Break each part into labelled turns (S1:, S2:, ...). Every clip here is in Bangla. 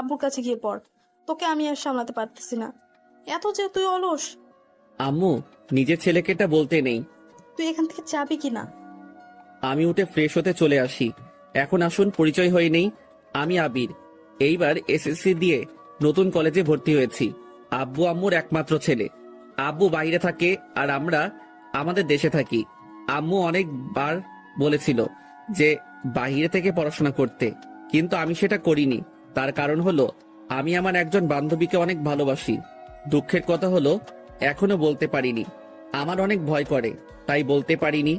S1: আব্বুর কাছে গিয়ে পড়। তোকে আমি আর সামলাতে পারতেছি না। এত যে তুই অলস।
S2: আম্মু, নিজের ছেলেকে এটা বলতে নেই।
S1: তুই এখান থেকে যাবি কিনা?
S2: আমি উঠে ফ্রেশ হতে চলে আসি। এখন আসুন পরিচয় হয়ে নেই। আমি আবির। এইবার এসএসসি দিয়ে নতুন কলেজে ভর্তি হয়েছি। আব্বু আম্মুর একমাত্র ছেলে। আব্বু বাইরে থাকে আর আমরা আমাদের দেশে থাকি। আম্মু অনেকবার বলেছিল যে বাইরে থেকে পড়াশোনা করতে, কিন্তু আমি সেটা করিনি। তার কারণ হলো আমি আমার একজন বান্ধবীকে অনেক ভালোবাসি। দুঃখের কথা হলো এখনো বলতে পারিনি। আমার অনেক ভয় করে, তাই বলতে পারিনি।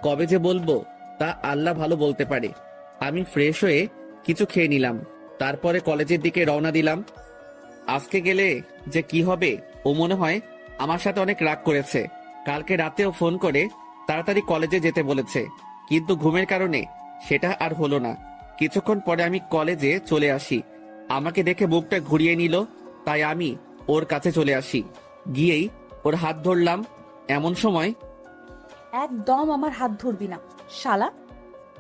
S2: কবে যে বলবো তা আল্লাহ ভালো বলতে পারে। আমি ফ্রেশ হয়ে কিছু খেয়ে নিলাম, তারপরে কলেজের দিকে রওনা দিলাম। আজকে গেলে যে কি হবে, ও মনে হয় আমার সাথে অনেক রাগ করেছে। কালকে রাতেও ফোন করে তাড়াতাড়ি কলেজে যেতে বলেছে, কিন্তু ঘুমের কারণে সেটা আর হলো না। কিছুক্ষণ পরে আমি কলেজে চলে আসি। আমাকে দেখে মুখটা ঘুরিয়ে নিল, তাই আমি ওর কাছে চলে আসি। গিয়েই ওর হাত ধরলাম। এমন সময়
S3: একদম আমার হাত ধরবি না শালা,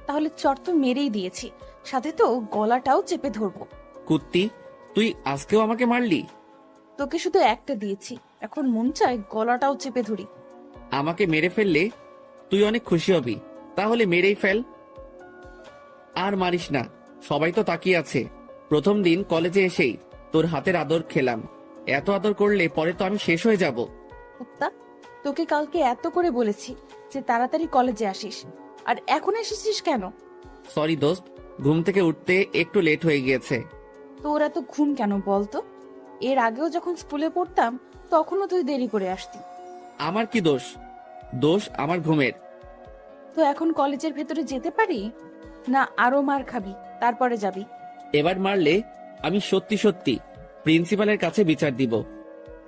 S3: তাহলে চর তো মেরেই দিয়েছি, সাথে তো গলাটাও চেপে ধরবো।
S2: কুত্তি, তুই আজকেও আমাকে মারলি?
S3: তোকে শুধু একটা দিয়েছি, এখন মন চায় গলাটাও চেপে ধরি।
S2: আমাকে মেরে ফেললে তুই অনেক খুশি হবি, তাহলে মেরেই ফেল। আর মারিস না, সবাই তো তাকিয়ে আছে। প্রথম দিন কলেজে এসেই তোর হাতের আদর খেলাম। এত আদর করলে পরে তো আমি শেষ হয়ে যাব।
S3: কুত্তা, তোকে কালকে এত করে বলেছি যে তাড়াতাড়ি কলেজে আসিস, আর এখন এসেছিস কেন?
S2: সরি দোস্ত, ঘুম থেকে উঠতে একটু লেট হয়ে গিয়েছে।
S3: তোর এত ঘুম কেন বলতো? এর আগেও যখন স্কুলে পড়তাম তখনও তুই দেরি করে আসতি।
S2: আমার কি দোষ? দোষ আমার ঘুমের।
S3: তো এখন কলেজের ভেতরে যেতে পারি না? আরো মার খাবি, তারপরে যাবি?
S2: এবার মারলে আমি সত্যি সত্যি প্রিন্সিপালের কাছে বিচার দিব।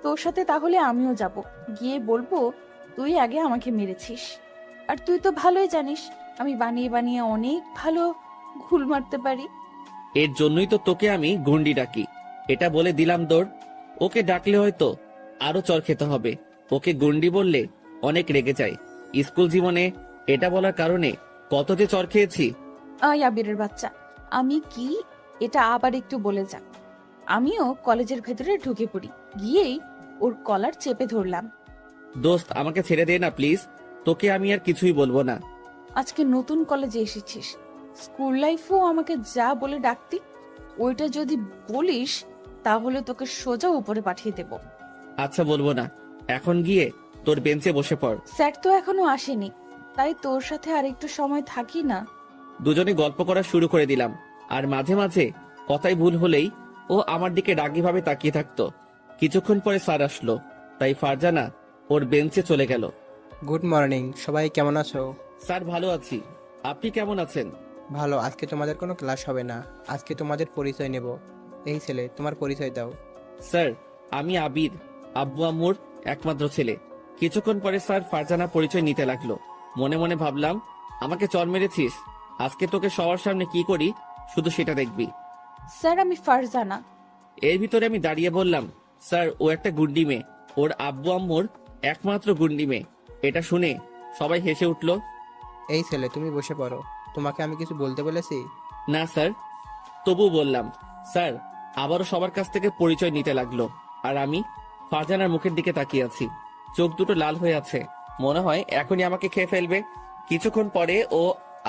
S3: তোর সাথে তাহলে আমিও যাব, গিয়ে বলবো তুই আগে আমাকে মেরেছিস। আর তুই তো ভালোই জানিস আমি বানিয়ে বানিয়ে অনেক ভালো ঘুল মারতে পারি।
S2: এর জন্যই তো তোকে আমি গুন্ডি ডাকি। এটা বলে দিলাম দৌড়। ওকে ডাকলে হয়তো আরো চর খেতে হবে। ওকে গুন্ডি বললে অনেক রেগে যায়। স্কুল জীবনে এটা বলার কারণে কত যে চর খেয়েছি।
S3: আয় আবিরের বাচ্চা, আমি কি এটা আবার একটু বলে যা। আমিও কলেজের ভেতরে ঢুকে পড়ি, গিয়েই ওর কলার চেপে ধরলাম।
S2: দোস্ত, আমাকে ছেড়ে দে না প্লিজ। তোকে আমি আর কিছুই বলবো না।
S3: আজকে নতুন কলেজে এসেছিস, স্কুল লাইফও আমাকে যা বলে ডাকতি, ওইটা যদি বলিস তাহলে তোকে সোজা উপরে পাঠিয়ে দেব।
S2: আচ্ছা, বলবো না। এখন গিয়ে তোর বেঞ্চে বসে পড়।
S3: স্যার তো এখনো আসেনি, তাই তোর সাথে আর একটু সময় থাকি না?
S2: দুজনে গল্প করা শুরু করে দিলাম। আর মাঝে মাঝে কথাই ভুল হলেই ও আমার দিকে রাগীভাবে তাকিয়ে থাকতো। কিছুক্ষণ পরে স্যার আসলো, তাই ফারজানা ওর বেঞ্চে চলে গেল।
S4: গুড মর্নিং, সবাই কেমন আছো?
S2: স্যার, ভালো আছি। আপনি কেমন আছেন?
S4: ভালো। আজকে তোমাদের কোনো ক্লাস হবে না, আজকে তোমাদের পরিচয় নেব। এই ছেলে, তোমার পরিচয় দাও।
S2: স্যার, আমি আবির, আব্বু আম্মুর একমাত্র ছেলে। কিছুক্ষণ পরে স্যার ফারজানা পরিচয় নিতে লাগলো। মনে মনে ভাবলাম, আমাকে চর মেরেছিস, আজকে তোকে সবার সামনে কি করি শুধু সেটা দেখবি।
S3: স্যার, আমি ফারজানা।
S2: এর ভিতরে আমি দাঁড়িয়ে বললাম, স্যার, ও একটা গুন্ডি মেয়ে। ওর আব্বু আম্মুর একমাত্র গুন্ডি মেয়ে। এটা শুনে সবাই হেসে উঠল।
S4: এই ছেলে, তুমি বসে পড়ো। তোমাকে আমি কিছু বলতে বলেছি?
S2: না স্যার। তবু বললাম। স্যার আবারও সবার কাছ থেকে পরিচয় নিতে লাগলো, আর আমি ফারজানার মুখের দিকে তাকিয়ে আছি। চোখ দুটো লাল হয়ে আছে, মনে হয় এখনই আমাকে খেয়ে ফেলবে। কিছুক্ষণ পরে ও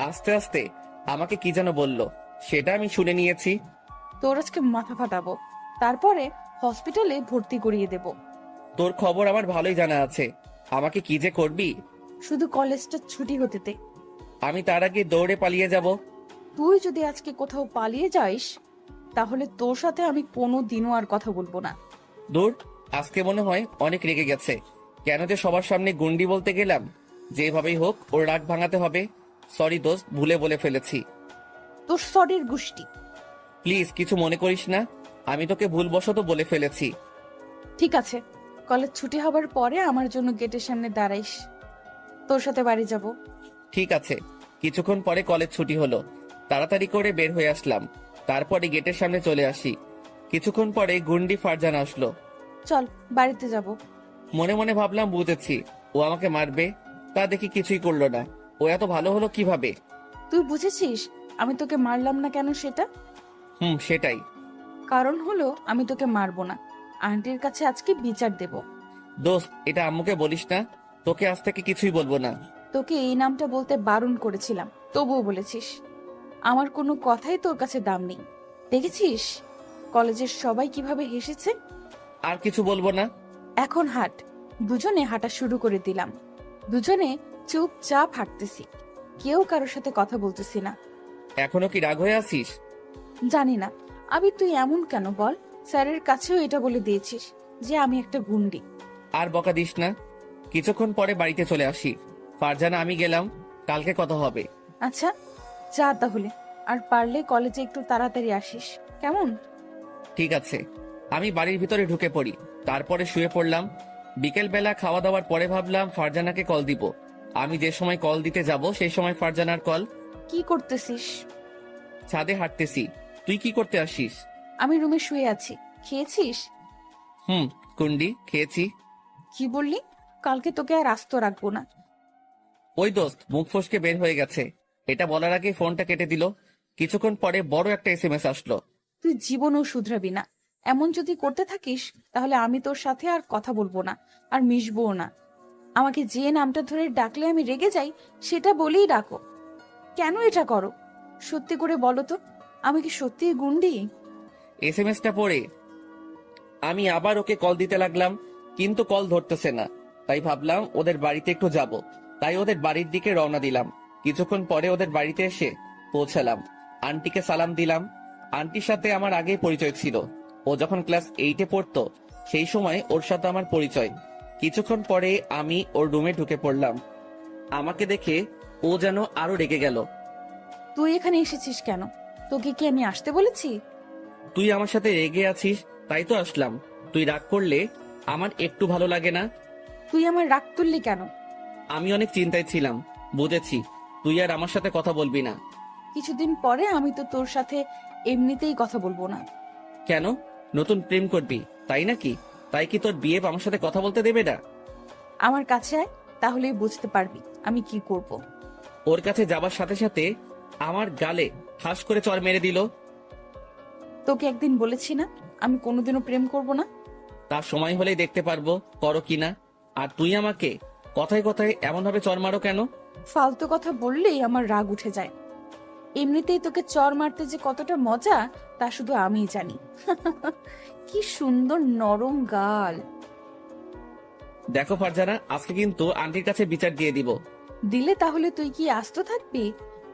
S2: আস্তে আস্তে আমাকে কি যেন বলল, সেটা আমি শুনে নিয়েছি।
S3: তোর আজকে মাথা ফাটাবো, তারপরে হসপিটালে ভর্তি করিয়ে দেব।
S2: তোর খবর আমার ভালোই জানা আছে, আমাকে কি যে করবি।
S3: শুধু কলেজটা ছুটি হতে দে।
S2: আমি তার আগে দৌড়ে পালিয়ে যাব।
S3: তুই যদি আজকে কোথাও পালিয়ে যাস তাহলে তোর সাথে আমি কোনো দিনও আর কথা বলবো না।
S2: দূর, আজকে মনে হয় অনেক রেগে গেছে। কেন যে সবার সামনে গুন্ডি বলতে গেলাম। যেভাবেই হোক ওর রাগ ভাঙাতে হবে। সরি দোস্ত, ভুলে বলে ফেলেছি।
S3: তোর সরির গুষ্টি।
S2: প্লিজ কিছু মনে করিস না, আমি তোকে ভুলবশত বলে ফেলেছি।
S3: ঠিক আছে, কলেজ ছুটি হবার পরে আমার জন্য গেটের সামনে দাঁড়াইস, তোর সাথে বাড়ি যাব।
S2: ঠিক আছে। কিছুক্ষণ পরে কলেজ ছুটি হলো, তাড়াতাড়ি করে বের হয়ে আসলাম। তারপরে গেটের সামনে চলে আসি। কিছুক্ষণ পরে গুন্ডি ফারজানা আসলো।
S3: চল বাড়িতে যাব।
S2: মনে মনে ভাবলাম, বুঝেছি ও আমাকে মারবে, তা দেখি কিছুই করলো না। ও এত ভালো হলো কিভাবে?
S3: তুই বুঝেছিস আমি তোকে মারলাম না কেন সেটা?
S2: সেটাই।
S3: কারণ হলো আমি তোকে মারবো না, আন্টির কাছে আজকে বিচার দেব।
S2: দোস্ত, এটা আম্মুকে বলিস না। তোকে আজ থেকে কিছুই বলবো না।
S3: তোকে এই নামটা বলতে বারণ করেছিলাম, তবুও বলেছিস। আমার কোনো কথাই তোর কাছে দাম নেই। দেখেছিস কলেজের সবাই কিভাবে হেসেছে।
S2: আর কিছু বলবো না।
S3: এখন হাঁট। দুজনে হাঁটা শুরু করে দিলাম। দুজনে চুপচাপ হাঁটতেছি, কেউ কারোর সাথে কথা বলতেছি না।
S2: এখনো কি রাগ হয়ে আছিস?
S3: জানি না আবির, তুই এমন কেন বল? স্যারের কাছেও এটা বলে দিয়েছিস যে আমি একটা গুন্ডি।
S2: আর বকা দিস না। কিছুক্ষণ পরে বাড়িতে চলে আসি। ফারজানা, আমি গেলাম, কালকে কথা হবে।
S3: আচ্ছা যা তাহলে, আর পারলে কলেজে একটু তাড়াতাড়ি আসিস, কেমন?
S2: ঠিক আছে। আমি বাড়ির ভিতরে ঢুকে পড়ি, তারপরে শুয়ে পড়লাম। বিকেল বেলা খাওয়া দাওয়ার পরে ভাবলাম ফারজানাকে কল দিব। আমি যে সময় কল দিতে যাব সেই সময় ফারজানার কল।
S3: কি করতেছিস?
S2: ছাদে হাঁটতেছি। তুই কি করতে আসিস?
S3: আমি রুমে শুয়ে আছি। খেয়েছিস?
S2: কুন্ডি খেয়েছি।
S3: কি বললি? কালকে তোকে আর আস্ত রাখবো না।
S2: ওই দোস্ত মুখ ফসকে বের হয়ে গেছে। এটা বলার আগে ফোনটা কেটে দিল। কিছুক্ষণ পরে বড় একটা এসএমএস আসলো।
S3: তুই জীবনেও শুধরাবি না। এমন যদি করতে থাকিস তাহলে আমি তোর সাথে আর কথা বলবো না, আর মিশবও না। আমাকে যে নামটা ধরে ডাকলে আমি রেগে যাই, সেটা বলেই ডাকো। কেন এটা করো? সত্যি করে বলো তো, আমি কি সত্যিই গুন্ডি?
S2: এসএমএসটা পড়ে আমি আবার ওকে কল দিতে লাগলাম, কিন্তু কল ধরতেছে না। তাই ভাবলাম ওদের বাড়িতে একটু যাব। তাই ওদের বাড়ির দিকে রওনা দিলাম। কিছুক্ষণ পরে ওদের বাড়িতে এসে পৌঁছালাম। আন্টিকে সালাম দিলাম। আন্টির সাথে আমার আগেই পরিচয় ছিল। ও যখন ক্লাস 8-এ পড়তো সেই সময় ওর সাথে আমার পরিচয়। কিছুক্ষণ পরে আমি ওর রুমে ঢুকে পড়লাম। আমাকে দেখে ও যেন আরো রেগে গেল।
S3: তুই এখানে এসেছিস কেন? তোকে কি আমি আসতে বলেছি?
S2: তুই আমার সাথে রেগে আছিস তাই তো আসলাম। তুই রাগ করলে আমার একটু ভালো লাগে না।
S3: তুই আমার রাগ তুললি কেন?
S2: আমি অনেক চিন্তায় ছিলাম। বুঝেছি, তুই আর আমার সাথে কথা বলবি না।
S3: কিছুদিন পরে আমি তো তোর সাথে এমনিতেই কথা বলবো না।
S2: কেন? নতুন প্রেম করবি তাই নাকি? তাই কি তোর বিয়ে আমার সাথে কথা বলতে দেবে না?
S3: আমার কাছে আয়, তাহলেই বুঝতে পারবি আমি কি করব।
S2: ওর কাছে যাবার সাথে সাথে আমার গালে ঠাস করে চড় মেরে দিল।
S3: তোকে একদিন বলেছি না আমি কোনোদিনও প্রেম করব না?
S2: তার সময় হলেই দেখতে পারবো করো কিনা। আর তুই আমাকে কথায় কথায় এমন ভাবে চড় মারো কেন?
S3: ফালতু কথা বললেই আমার রাগ উঠে যায়। এমনিতেই তোকে চর মারতে যে কতটা মজা তা শুধু আমিই জানি। কি সুন্দর নরম গাল।
S2: দেখো ফারজানা, আজকে কিন্তু আন্টির কাছে বিচার দিয়ে দিব।
S3: দিলে তাহলে তুই কি আস্ত থাকবি?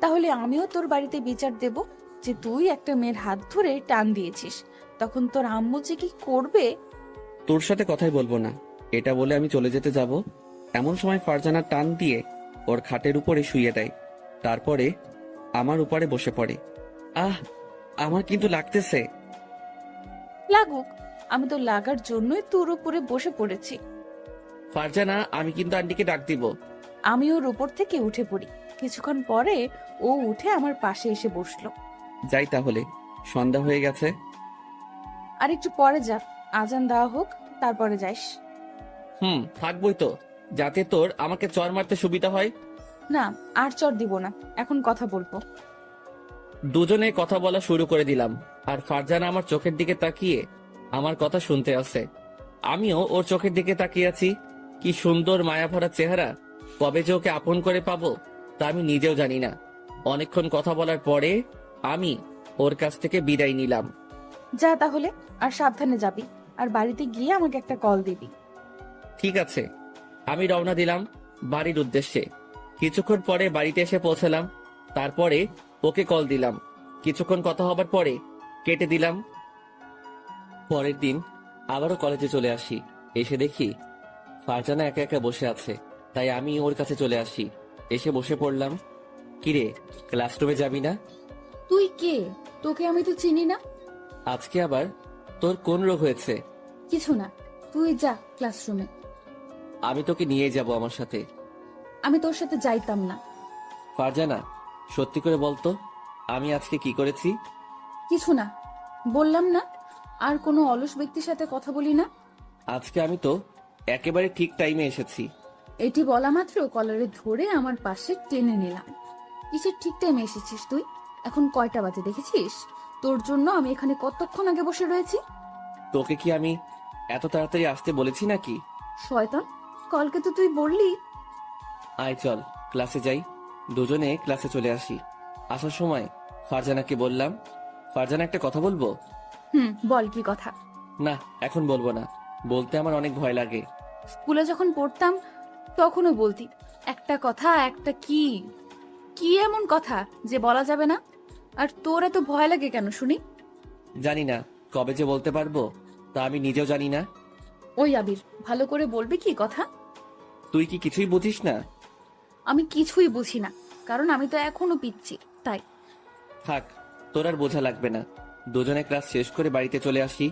S3: তাহলে আমিও তোর বাড়িতে বিচার দেব যে তুই একটা মেয়ের হাত ধরে টান দিয়েছিস। তখন তোর আম্মু যে কি করবে।
S2: তোর সাথে কথাই বলবো না, এটা বলে আমি চলে যেতে যাব। এমন সময় ফারজানা টান দিয়ে ওর খাটের উপরে শুইয়ে দেয়। তারপরে আমার উপরে বসে পড়ে। আহ, আমার কিন্তু লাগতেছে।
S3: লাগুক, আমি তো লাগার জন্যই তোর উপরে বসে পড়েছি।
S2: ফারজানা, আমি কিন্তু আন্টিকে ডাক দিব।
S3: আমি ওর উপর থেকে উঠে পড়ি। কিছুক্ষণ পরে ও উঠে আমার পাশে এসে বসলো।
S2: যাই তাহলে, সন্ধ্যা হয়ে গেছে।
S3: আর একটু পরে যা, আজান দেওয়া হোক, তারপরে যাইস।
S2: থাকবই তো, যাতে তোর আমাকে চর মারতে সুবিধা হয়।
S3: না, আর চর দিব না, এখন কথা বলবো।
S2: দুজনে কথা বলা শুরু করে দিলাম। আর ফারজানা আমার চোখের দিকে তাকিয়ে আমার কথা শুনতে আসে। আমিও ওর চোখের দিকে তাকিয়ে আছি। কি সুন্দর মায়াভরা চেহারা। কবে যে ওকে আপন করে পাবো তা আমি নিজেও জানি না। অনেকক্ষণ কথা বলার পরে আমি ওর কাছ থেকে বিদায় নিলাম।
S3: যা তাহলে, আর সাবধানে যাবি, আর বাড়িতে গিয়ে আমাকে একটা কল দিবি।
S2: ঠিক আছে। আমি রওনা দিলাম বাড়ির উদ্দেশ্যে। কিছুক্ষণ পরে বাড়িতে এসে পৌঁছালাম। তারপরে ওকে কল দিলাম। কিছুক্ষণ কথা হবার পরে কেটে দিলাম। পরের দিন আবারও কলেজে চলে আসি। এসে দেখি ফারজানা একা একা বসে আছে। তাই আমি ওর কাছে চলে আসি। এসে বসে পড়লাম। কিরে, ক্লাসরুমে যাবি না?
S3: তুই কে? তোকে আমি তো চিনি না।
S2: আজকে আবার তোর কোন রোগ হয়েছে?
S3: কিছু না, তুই যা ক্লাসরুমে।
S2: আমি তোকে নিয়ে যাব আমার সাথে।
S3: আমি তোর সাথে যাইতাম না।
S2: ফারজানা, সত্যি করে বলতো আমি আজকে কি করেছি?
S3: কিছু না, বললাম না আর কোনো অলস ব্যক্তির সাথে কথা বলি না।
S2: আজকে আমি তো একেবারে ঠিক টাইমে এসেছি।
S3: এটি বলা মাত্র কলারে ধরে আমার পাশে টেনে নিলাম। কিসের ঠিক টাইমে এসেছিস তুই? এখন কয়টা বাজে দেখেছিস? তোর জন্য আমি এখানে কতক্ষণ আগে বসে রয়েছি।
S2: তোকে কি আমি এত তাড়াতাড়ি আসতে বলেছি নাকি?
S3: শয়তান, কালকে তো তুই বললি।
S2: আয় চল ক্লাসে যাই। দুজনে ক্লাসে চলে আসি। আসার সময় ফারজানাকে বললাম, ফারজানা একটা কথা বলবো?
S3: বল কি কথা।
S2: না এখন বলবো না, বলতে আমার অনেক ভয় লাগে।
S3: স্কুলে যখন পড়তাম তখনও বলতি একটা কথা একটা কি কি এমন কথা যে বলা যাবে না? আর তোর এত ভয় লাগে কেন শুনি?
S2: জানি না কবে যে বলতে পারবো, তা আমি নিজেও জানি না।
S3: ওই আবির, ভালো করে বলবি কি কথা?
S2: তুই কি কিছুই বুঝিস না?
S3: আমি কিছুই বুঝি না, কারণ আমি তো এখনো পিচ্ছি, তাই।
S2: থাক, তোর আর বোঝা লাগবে না। দুজনে ক্লাস শেষ করে বাড়িতে চলে আসি।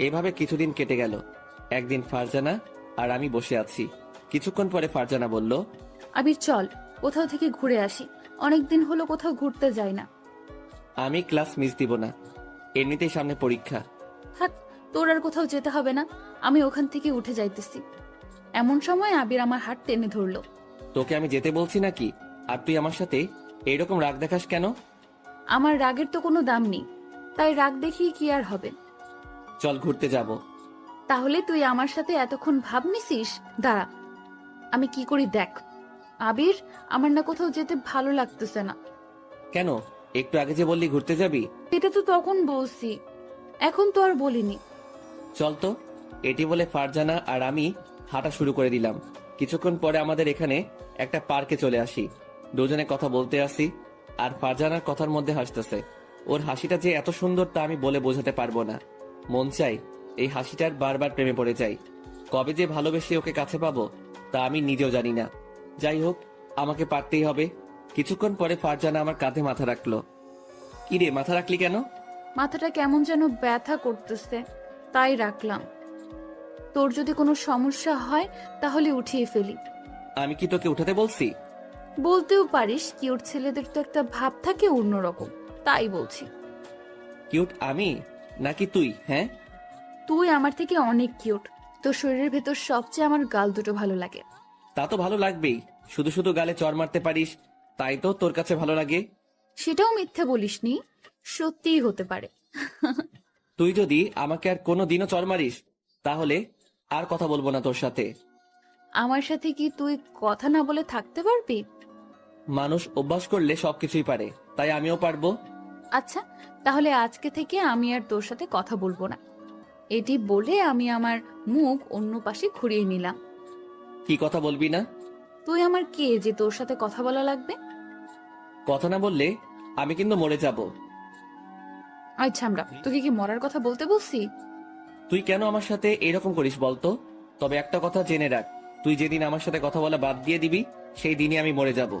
S2: এভাবে কিছুদিন কেটে গেল। একদিন ফারজানা আর আমি বসে আছি। কিছুক্ষণ পরে ফারজানা বলল,
S3: আবির চল কোথাও থেকে ঘুরে আসি, অনেকদিন হলো কোথাও ঘুরতে যাই না।
S2: আমি ক্লাস মিস দিব না, এমনিতেই সামনে পরীক্ষা।
S3: থাক, তোর আর কোথাও যেতে হবে না, আমি ওখান থেকে উঠে যাইতেছি। এমন সময় আবির আমার হাত টেনে ধরলো।
S2: তোকে আমি যেতে বলছি নাকি, আর তুই আমার সাথে এইরকম রাগ দেখাস কেন?
S3: আমার রাগের তো কোনো দাম নেই, তাই রাগ দেখিয়ে কি আর হবে।
S2: চল ঘুরতে যাব।
S3: তাহলে তুই আমার সাথে এতক্ষণ ভাব নিছিস? দাঁড়া, আমি কি করি দেখ। আবির, আমার না কোথাও যেতে ভালো লাগতেছে না।
S2: কেন? একটু আগে যে বললি ঘুরতে যাবি।
S3: এটা তো তখন বলছি, এখন তো আর বলিনি।
S2: চল তো। এটি বলে ফারজানা আর আমি হাঁটা শুরু করে দিলাম। কিছুক্ষণ পরে আমাদের এখানে একটা পার্কে চলে আসি। দুজনে কথা বলতে আসি, আর ফারজানার কথার মধ্যে হাসতেছে। ওর হাসিটা যে এত সুন্দর তা আমি বলে বোঝাতে পারবো না। মন চাই এই হাসিটার বারবার প্রেমে পড়ে যাই। কবে যে ভালোবেসে ওকে কাছে পাবো তা আমি নিজেও জানি না। যাই হোক, আমাকে পারতেই হবে। কিছুক্ষণ পরে ফারজানা আমার কাঁধে মাথা রাখলো। কি রে, মাথা রাখলি কেন?
S3: মাথাটা কেমন যেন ব্যথা করতেছে, তাই রাখলাম। তোর যদি কোনো সমস্যা হয় তাহলে উঠিয়ে ফেলি।
S2: আমি কি তোকে উঠাতে বলছি?
S3: বলতেও পারিস, কিউট ছেলেদের তো একটা ভাব থাকে অন্যরকম, তাই বলছি।
S2: কিউট আমি নাকি তুই? হ্যাঁ,
S3: তুই আমার থেকে অনেক কিউট। তোর শরীরের ভেতর সবচেয়ে আমার গাল দুটো ভালো লাগে।
S2: তা তো ভালো লাগবেই। শুধু শুধু গালে চড় মারতে পারিস, তাই তো তোর কাছে ভালো লাগে।
S3: সেটাও মিথ্যে বলিসনি, সত্যিই হতে পারে।
S2: তুই যদি আমাকে আর কোনো দিনও চড় মারিস তাহলে আর কথা বলবো না তোর সাথে।
S3: আমার সাথে কি তুই কথা না বলে থাকতে পারবি?
S2: মানুষ অভ্যাস করলে সবকিছুই পারে, তাই আমিও পারবো।
S3: আচ্ছা, তাহলে আজকে থেকে আমি আর তোর সাথে কথা বলবো না। এটি বলে আমি আমার মুখ অন্য পাশে ঘুরিয়ে নিলাম।
S2: কি কথা বলবি না?
S3: তুই আমার কে যে তোর সাথে কথা বলা লাগবে?
S2: কথা না বললে আমি কিন্তু মরে যাব।
S3: আচ্ছা, আমরা তোকে কি মরার কথা বলতে বলছি?
S2: তুই কেন আমার সাথে এরকম করিস বলতো? তবে একটা কথা জেনে রাখ, তুই যেদিন আমার সাথে কথা বলা বাদ দিয়ে দিবি সেই দিনই আমি মরে যাব।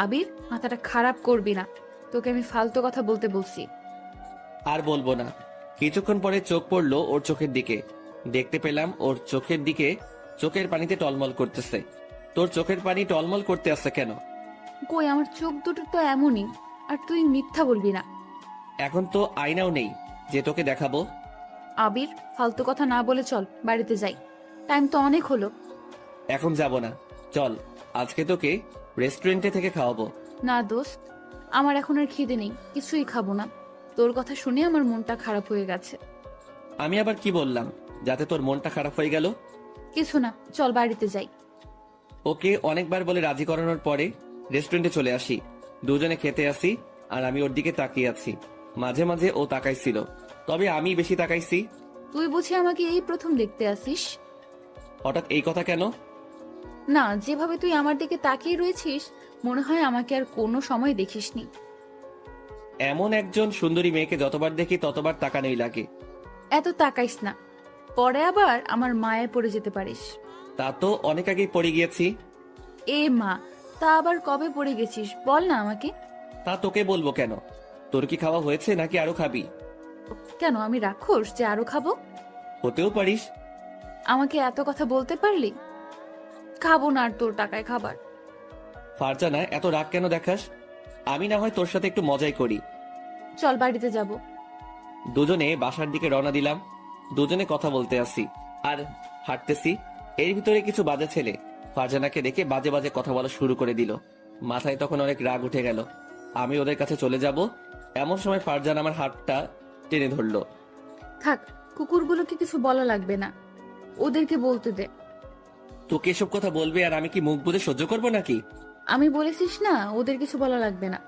S3: আবির, মাথাটা খারাপ করবি না, তোকে আমি ফালতু কথা বলতে বলছি।
S2: আর বলবো না। কিছুক্ষণ পরে চোখ পড়লো ওর চোখের দিকে। দেখতে পেলাম ওর চোখের দিকে চোখের পানিতে টলমল করতেছে। তোর চোখের পানি টলমল করতে আসছে কেন?
S3: কই, আমার চোখ দুটো তো এমনই, আর তুই মিথ্যা বলবি না।
S2: এখন তো আয়নাও নেই যে তোকে দেখাবো।
S3: আবির, ফালতু কথা না বলে চল বাড়িতে যাই, টাইম তো অনেক হলো।
S2: এখন যাব না, চল আজকে তোকে রেস্টুরেন্টে থেকে খাওয়াবো।
S3: না দোস্ত, আমার এখন আর খিদে নেই, কিছুই খাবো না। তোর কথা শুনে আমার মনটা খারাপ হয়ে গেছে।
S2: আমি আবার কি বললাম যাতে তোর মনটা খারাপ হয়ে গেল?
S3: কিছু না, চল বাড়িতে যাই।
S2: ওকে অনেকবার বলে রাজি করানোর পরে রেস্টুরেন্টে চলে আসি। দুজনে খেতে আসি, আর আমি ওর দিকে তাকিয়ে আছি। মাঝে মাঝে ও তাকাইছিল, তবে আমি বেশি তাকাইছি।
S3: তুই বুঝি আমাকে এই প্রথম দেখতে আসিস?
S2: হঠাৎ এই কথা কেন?
S3: না, যেভাবে তুই আমার দিকে তাকিয়ে রয়েছিস মনে হয় আমাকে আর কোনো সময় দেখিসনি।
S2: এমন একজন সুন্দরী মেয়েকে যতবার দেখি ততবার তাকানোই লাগে।
S3: এত তাকাইস না, পরে আবার আমার মায়ে পড়ে যেতে পারিস।
S2: তা তো অনেক আগেই পড়ে গিয়েছি।
S3: এ মা, তা আবার কবে পড়ে গেছিস বল না আমাকে।
S2: তা তোকে বলবো কেন? তোর কি খাওয়া হয়েছে নাকি আরো খাবি?
S3: কেন, আমি রাক্ষস যে আরো খাবো?
S2: হতেও পারিস।
S3: আমাকে এত কথা বলতে পারলি? খাবো না আর তোর টাকায় খাবার।
S2: ফারজানা, এত রাগ কেন দেখাস? আমি না হয় তোর সাথে একটু মজাই করি।
S3: চল বাড়িতে যাব।
S2: দুজনে বাসার দিকে রওনা দিলাম। দুজনে কথা বলতে আসি আর হাঁটতেছি। এর ভিতরে কিছু বাজে ছেলে ফারজানাকে দেখে বাজে বাজে কথা বলা শুরু করে দিল। মাথায় তখন অনেক রাগ উঠে গেল। আমি ওদের কাছে চলে যাব, এমন সময় ফারজানা আমার হাতটা টেনে ধরলো।
S3: থাক, কুকুরগুলোকে কিছু বলা লাগবে না, ওদেরকে বলতে দে।
S2: তোকে এসব কথা বলবে আর আমি কি মুখ বুজে সহ্য করবো নাকি?
S3: আমি বলেছিস না, ওদের কিছু বলা লাগবে না।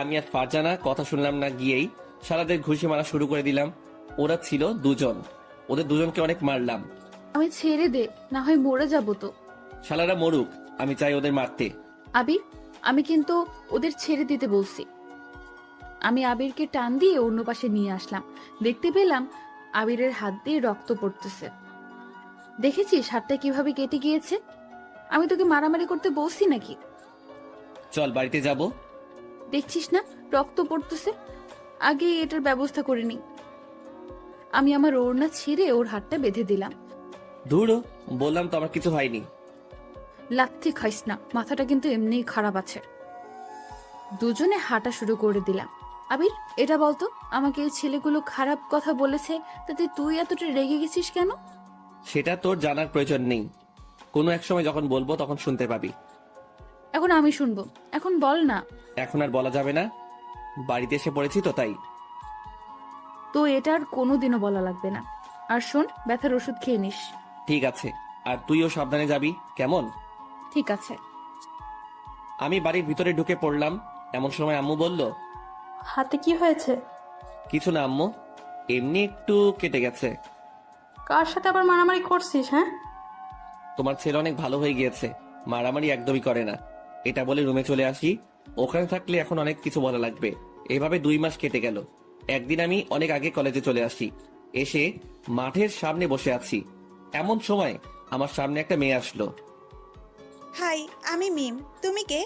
S2: আমি আর ফারজানা কথা শুনলাম না, গিয়েই সারাদের ঘুষি মারা শুরু করে দিলাম। ওরা ছিল দুজন, ওদের দুজনকে অনেক মারলাম।
S3: আমি ছেড়ে দে, না হয় মরে যাবো তো।
S2: শালারা মরুক, আমি চাই ওদের মারতে।
S3: আবির, আমি কিন্তু ওদের ছেড়ে দিতে বলছি। আমি আবিরকে টান দিয়ে অন্য পাশে নিয়ে আসলাম। দেখতে পেলাম আবিরের হাত দিয়ে রক্ত পড়তেছে। দেখেছিস হাতটা কিভাবে কেটে গিয়েছে? আমি তোকে মারামারি করতে বলছি নাকি?
S2: চল বাড়িতে যাব।
S3: দেখছিস না রক্ত পড়তেছে, আগে এটার ব্যবস্থা করে নি। আমি আমার ওড়না ছিঁড়ে ওর হাতটা বেঁধে দিলাম।
S2: ধুরো, বললাম তো আমার কিছু হয়নি।
S3: লাথি খাইস না, মাথাটা কিন্তু এমনিই খারাপ আছে। দুজনে হাঁটা শুরু করে দিলাম। আবির, এটা বলতো, আমাকে এই ছেলেগুলো খারাপ কথা বলেছে, তাতে তুই এতটা রেগে গেছিস কেন?
S2: সেটা তোর জানার প্রয়োজন নেই, কোনো এক সময় যখন বলবো তখন শুনতে পাবি।
S3: এখন আমি শুনবো, এখন বল না।
S2: এখন আর বলা যাবে না, বাড়িতে এসে পড়েছি তো তাই।
S3: তো এটা আর কোনোদিনও বলা লাগবে না। আর শোন, ব্যথার ওষুধ খেয়ে নিস।
S2: ঠিক আছে, আর তুইও সাবধানে যাবি, কেমন?
S3: ঠিক আছে।
S2: আমি বাড়ির ভিতরে ঢুকে পড়লাম, এমন সময় আম্মু বলল,
S1: হাতে কি হয়েছে?
S2: কিছু না আম্মু, এমনি একটু কেটে গেছে।
S1: কার সাথে আবার মারামারি করছিস? হ্যাঁ,
S2: তোমার ছেলে অনেক ভালো হয়ে গিয়েছে, মারামারি একদমই করে না। এটা বলে রুমে চলে আসি। ওখানে থাকলে এখন অনেক কিছু বলা লাগবে। এভাবে 2 মাস কেটে গেল। একদিন আমি অনেক আগে কলেজে চলে আসি, এসে মাঠের সামনে বসে আছি। এমন সময় আমার সামনে একটা মেয়ে আসলো।
S5: হাই, আমি মিম। তুমি কে?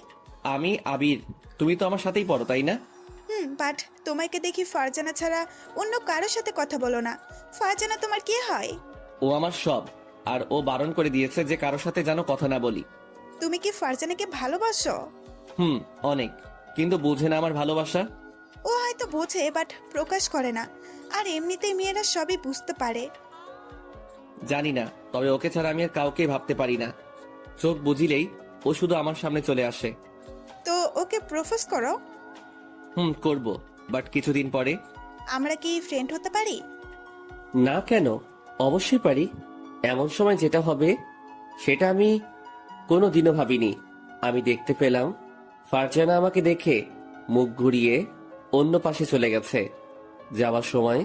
S2: আমি আবির, তুমি তো আমার সাথেই পড়ো তাই না?
S5: বাট তোমাকে দেখি ফারজানা ছাড়া অন্য কারোর সাথে কথা বলো না। ফারজানা তোমার কি হয়?
S2: ও আমার সব, আর ও বারণ করে দিয়েছে যে কারোর সাথে যেন কথা না বলি।
S5: তুমি কি ফারজানাকে ভালোবাসো?
S2: অনেক, কিন্তু বুঝে না আমার ভালোবাসা।
S5: ও হয়তো বোঝে, বাট প্রকাশ করে না। আর এমনিতেই মেয়েরা সবই বুঝতে পারে।
S2: জানি না, তবে ওকে ছাড়া আমি আর কাউকে ভাবতে পারি না। চোখ বুঝিলেই ও শুধু আমার সামনে চলে আসে।
S5: তো ওকে প্রপোজ করো।
S2: করব, বাট কিছুদিন পরে।
S5: আমরা কি ফ্রেন্ড হতে পারি?
S2: না কেন, অবশ্যই পারি। এমন সময় যেটা হবে সেটা আমি কোনো দিনও ভাবিনি। আমি দেখতে পেলাম ফারজানা আমাকে দেখে মুখ ঘুরিয়ে অন্য পাশে চলে গেছে। যাওয়ার সময়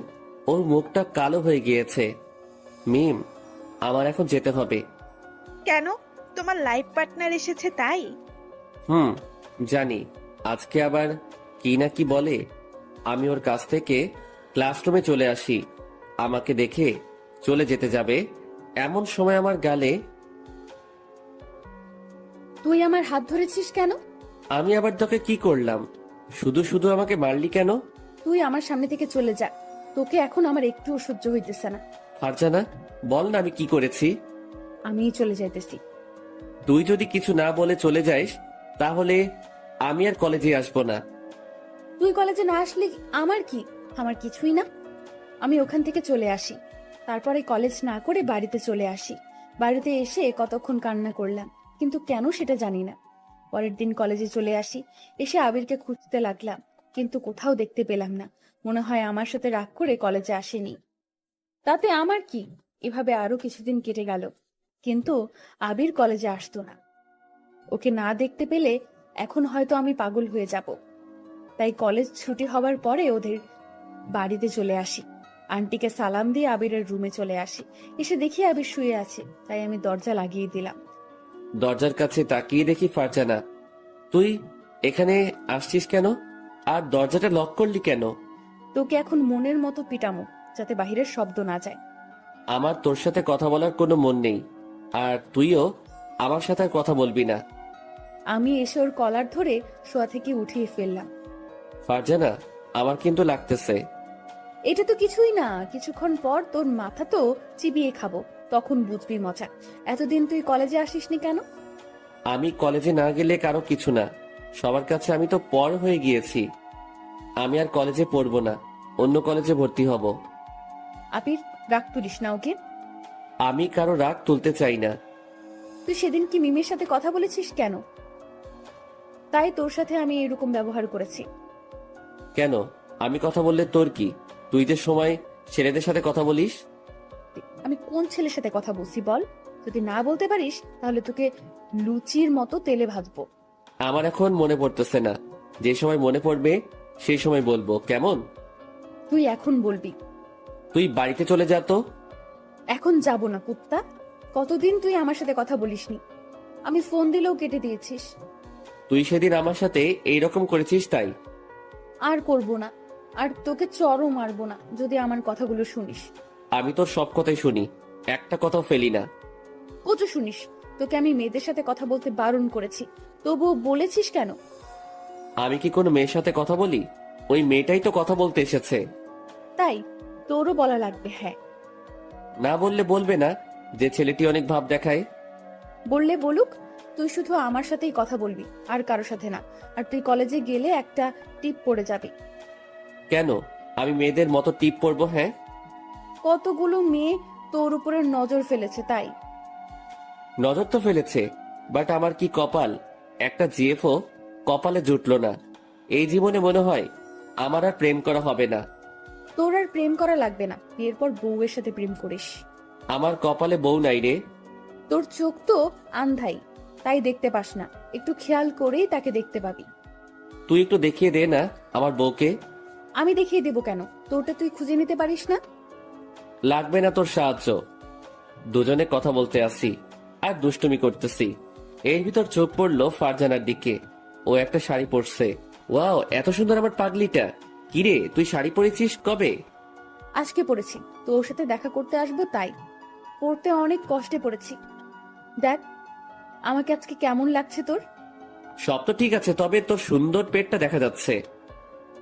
S2: ওর মুখটা কালো হয়ে গিয়েছে। মিম, আমার এখন যেতে হবে।
S5: কেন? তোমার লাইফ পার্টনার এসেছে তাই?
S2: জানি, আজকে আবার কি না কি বলে। আমি ওর কাছ থেকে ক্লাসরুমে চলে আসি, আমাকে দেখে চলে যেতে যাবে। এমন সময় আমার গালে।
S3: তুই আমার হাত ধরেছিস কেন?
S2: আমি আবার তোকে কি করলাম? শুধু শুধু আমাকে মারলি কেন?
S3: তুই আমার সামনে থেকে চলে যা, তোকে এখন আমার একটুও সহ্য হইতেছে না।
S2: ফারজানা, বল না আমি কি করেছি?
S3: আমিই চলে যাইতেছি।
S2: তুই যদি কিছু না বলে চলে যাস তাহলে আমি আর কলেজে আসবো না।
S3: তুই কলেজে না আসলে আমার কি? আমার কিছুই না। আমি ওখান থেকে চলে আসি, তারপরে কলেজ না করে বাড়িতে চলে আসি। বাড়িতে এসে কতক্ষণ কান্না করলাম, কিন্তু কেন সেটা জানি না। পরের দিন কলেজে চলে আসি, এসে আবিরকে খুঁজতে লাগলাম, কিন্তু কোথাও দেখতে পেলাম না। মনে হয় আমার সাথে রাগ করে কলেজে আসেনি। তাতে আমার কি? এভাবে আরো কিছুদিন কেটে গেল, কিন্তু আবির কলেজে আসতো না। ওকে না দেখতে পেলে এখন হয়তো আমি পাগল হয়ে যাব। তাই কলেজ ছুটি হবার পরে ওদের বাড়িতে চলে আসি। আন্টিকে সালাম দিয়ে আবিরের রুমে চলে আসি। এসে দেখি আবির শুয়ে আছে, তাই আমি দরজা লাগিয়ে দিলাম।
S2: দরজার কাছে তাকিয়ে দেখি ফারজানা। তুই এখানে আসছিস কেন? আর দরজাটা লক করলি কেন?
S3: তোকে এখন মনের মতো পিটামো, যাতে বাহিরের শব্দ না যায়।
S2: আমার তোর সাথে কথা বলার কোনো মন নেই, আর তুইও আমার সাথে আর কথা বলবি না।
S3: আমি এসে ওর কলার ধরে শোয়া থেকে উঠিয়ে ফেললাম।
S2: ফারজানা, আমার কিন্তু লাগতেছে।
S3: এটা তো কিছুই না, কিছুক্ষণ পর তোর মাথা তো চিবিয়ে খাবো, তখন বুঝবি মজা। এতদিন তুই কলেজে আসিসনি কেন?
S2: আমি কলেজে না গেলে কারো কিছু না, সবার কাছে আমি তো পর হয়ে গিয়েছি। আমি আর কলেজে পড়বো না, অন্য কলেজে ভর্তি হব।
S3: আবির, রাগ তুলিস না ওকে।
S2: আমি কারো রাগ তুলতে চাই না।
S3: তুই সেদিন কি মিমের সাথে কথা বলেছিস কেন? তাই তোর সাথে আমি এরকম ব্যবহার করেছি।
S2: কেন? আমি কথা বললে তোর কি? তুই যে সময় ছেলেদের সাথে কথা বলিস।
S3: আমি কোন ছেলের সাথে কথা বলছি বল? যদি না বলতে পারিস তাহলে তোকে লুচির মতো তেলে ভাজবো।
S2: আমার এখন মনে পড়তেছে না, যে সময় মনে পড়বে সেই সময় বলবো, কেমন?
S3: তুই এখন বলবি।
S2: তুই বাড়িতে চলে যা তো।
S3: এখন যাব না কুত্তা। কতদিন তুই আমার সাথে কথা বলিসনি, আমি ফোন দিলেও কেটে দিয়েছিস।
S2: তুই সেদিন আমার সাথে এইরকম করেছিস তাই।
S3: আর করব না, আর তোকে চরও মারবো না যদি আমার কথাগুলো শুনিস।
S2: আমি তোর সব কথাই শুনি, একটা কথাও ফেলি না।
S3: কচু শুনিস, তোকে আমি মেয়েদের সাথে কথা বলতে বারণ করেছি, তবুও বলেছিস কেন?
S2: আমি কি কোনো মেয়ের সাথে কথা বলি? ওই মেয়েটাই তো কথা বলতে এসেছে।
S3: তাই তোরও বলা লাগবে? হ্যাঁ,
S2: না বললে বলবে না যে ছেলেটি অনেক ভাব দেখায়?
S3: বললে বলুক, তুই শুধু আমার সাথেই কথা বলবি, আর কারো সাথে না। আর তুই কলেজে গেলে একটা টিপ পড়ে যাবে।
S2: কেন আমি মেয়েদের মতো টিপ পরবো? হ্যাঁ,
S3: কতগুলো মেয়ে তোর উপরে নজর ফেলেছে তাই।
S2: নজর তো ফেলেছে, বাট আমার কি কপাল, একটা জিএফও কপালে জুটলো না। এই জীবনে মনে হয় আমার আর প্রেম করা হবে না।
S3: তোর আর প্রেম করা লাগবে না, এরপর বউয়ের সাথে প্রেম করিস।
S2: আমার কপালে বউ নাই রে।
S3: তোর চোখ তো আন্ধাই, তাই দেখতে পাস না, একটু খেয়াল করেই তাকে দেখতে পাবি।
S2: তুই একটু দেখিয়ে দে না আমার বউকে।
S3: আমি দেখিয়ে দেবো কেন? তোরটা তুই খুঁজে নিতে পারিস না?
S2: লাগবে না তোর সাহায্য, দুজনে কথা বলতে আসি আর দুষ্টুমি করতেছি। এর ভিতর চোখ পড়লো ফারজানার দিকে। ও একটা শাড়ি পরছে। ওয়াও, এত সুন্দর আমার পাগলিটা। কিরে, তুই শাড়ি পরেছিস কবে?
S3: আজকে পড়েছি, তোর সাথে দেখা করতে আসবো তাই। পড়তে অনেক কষ্টে পড়েছি। দেখ আমাকে আজকে কেমন লাগছে তোর।
S2: সব তো ঠিক আছে, তবে তোর সুন্দর পেটটা দেখা যাচ্ছে।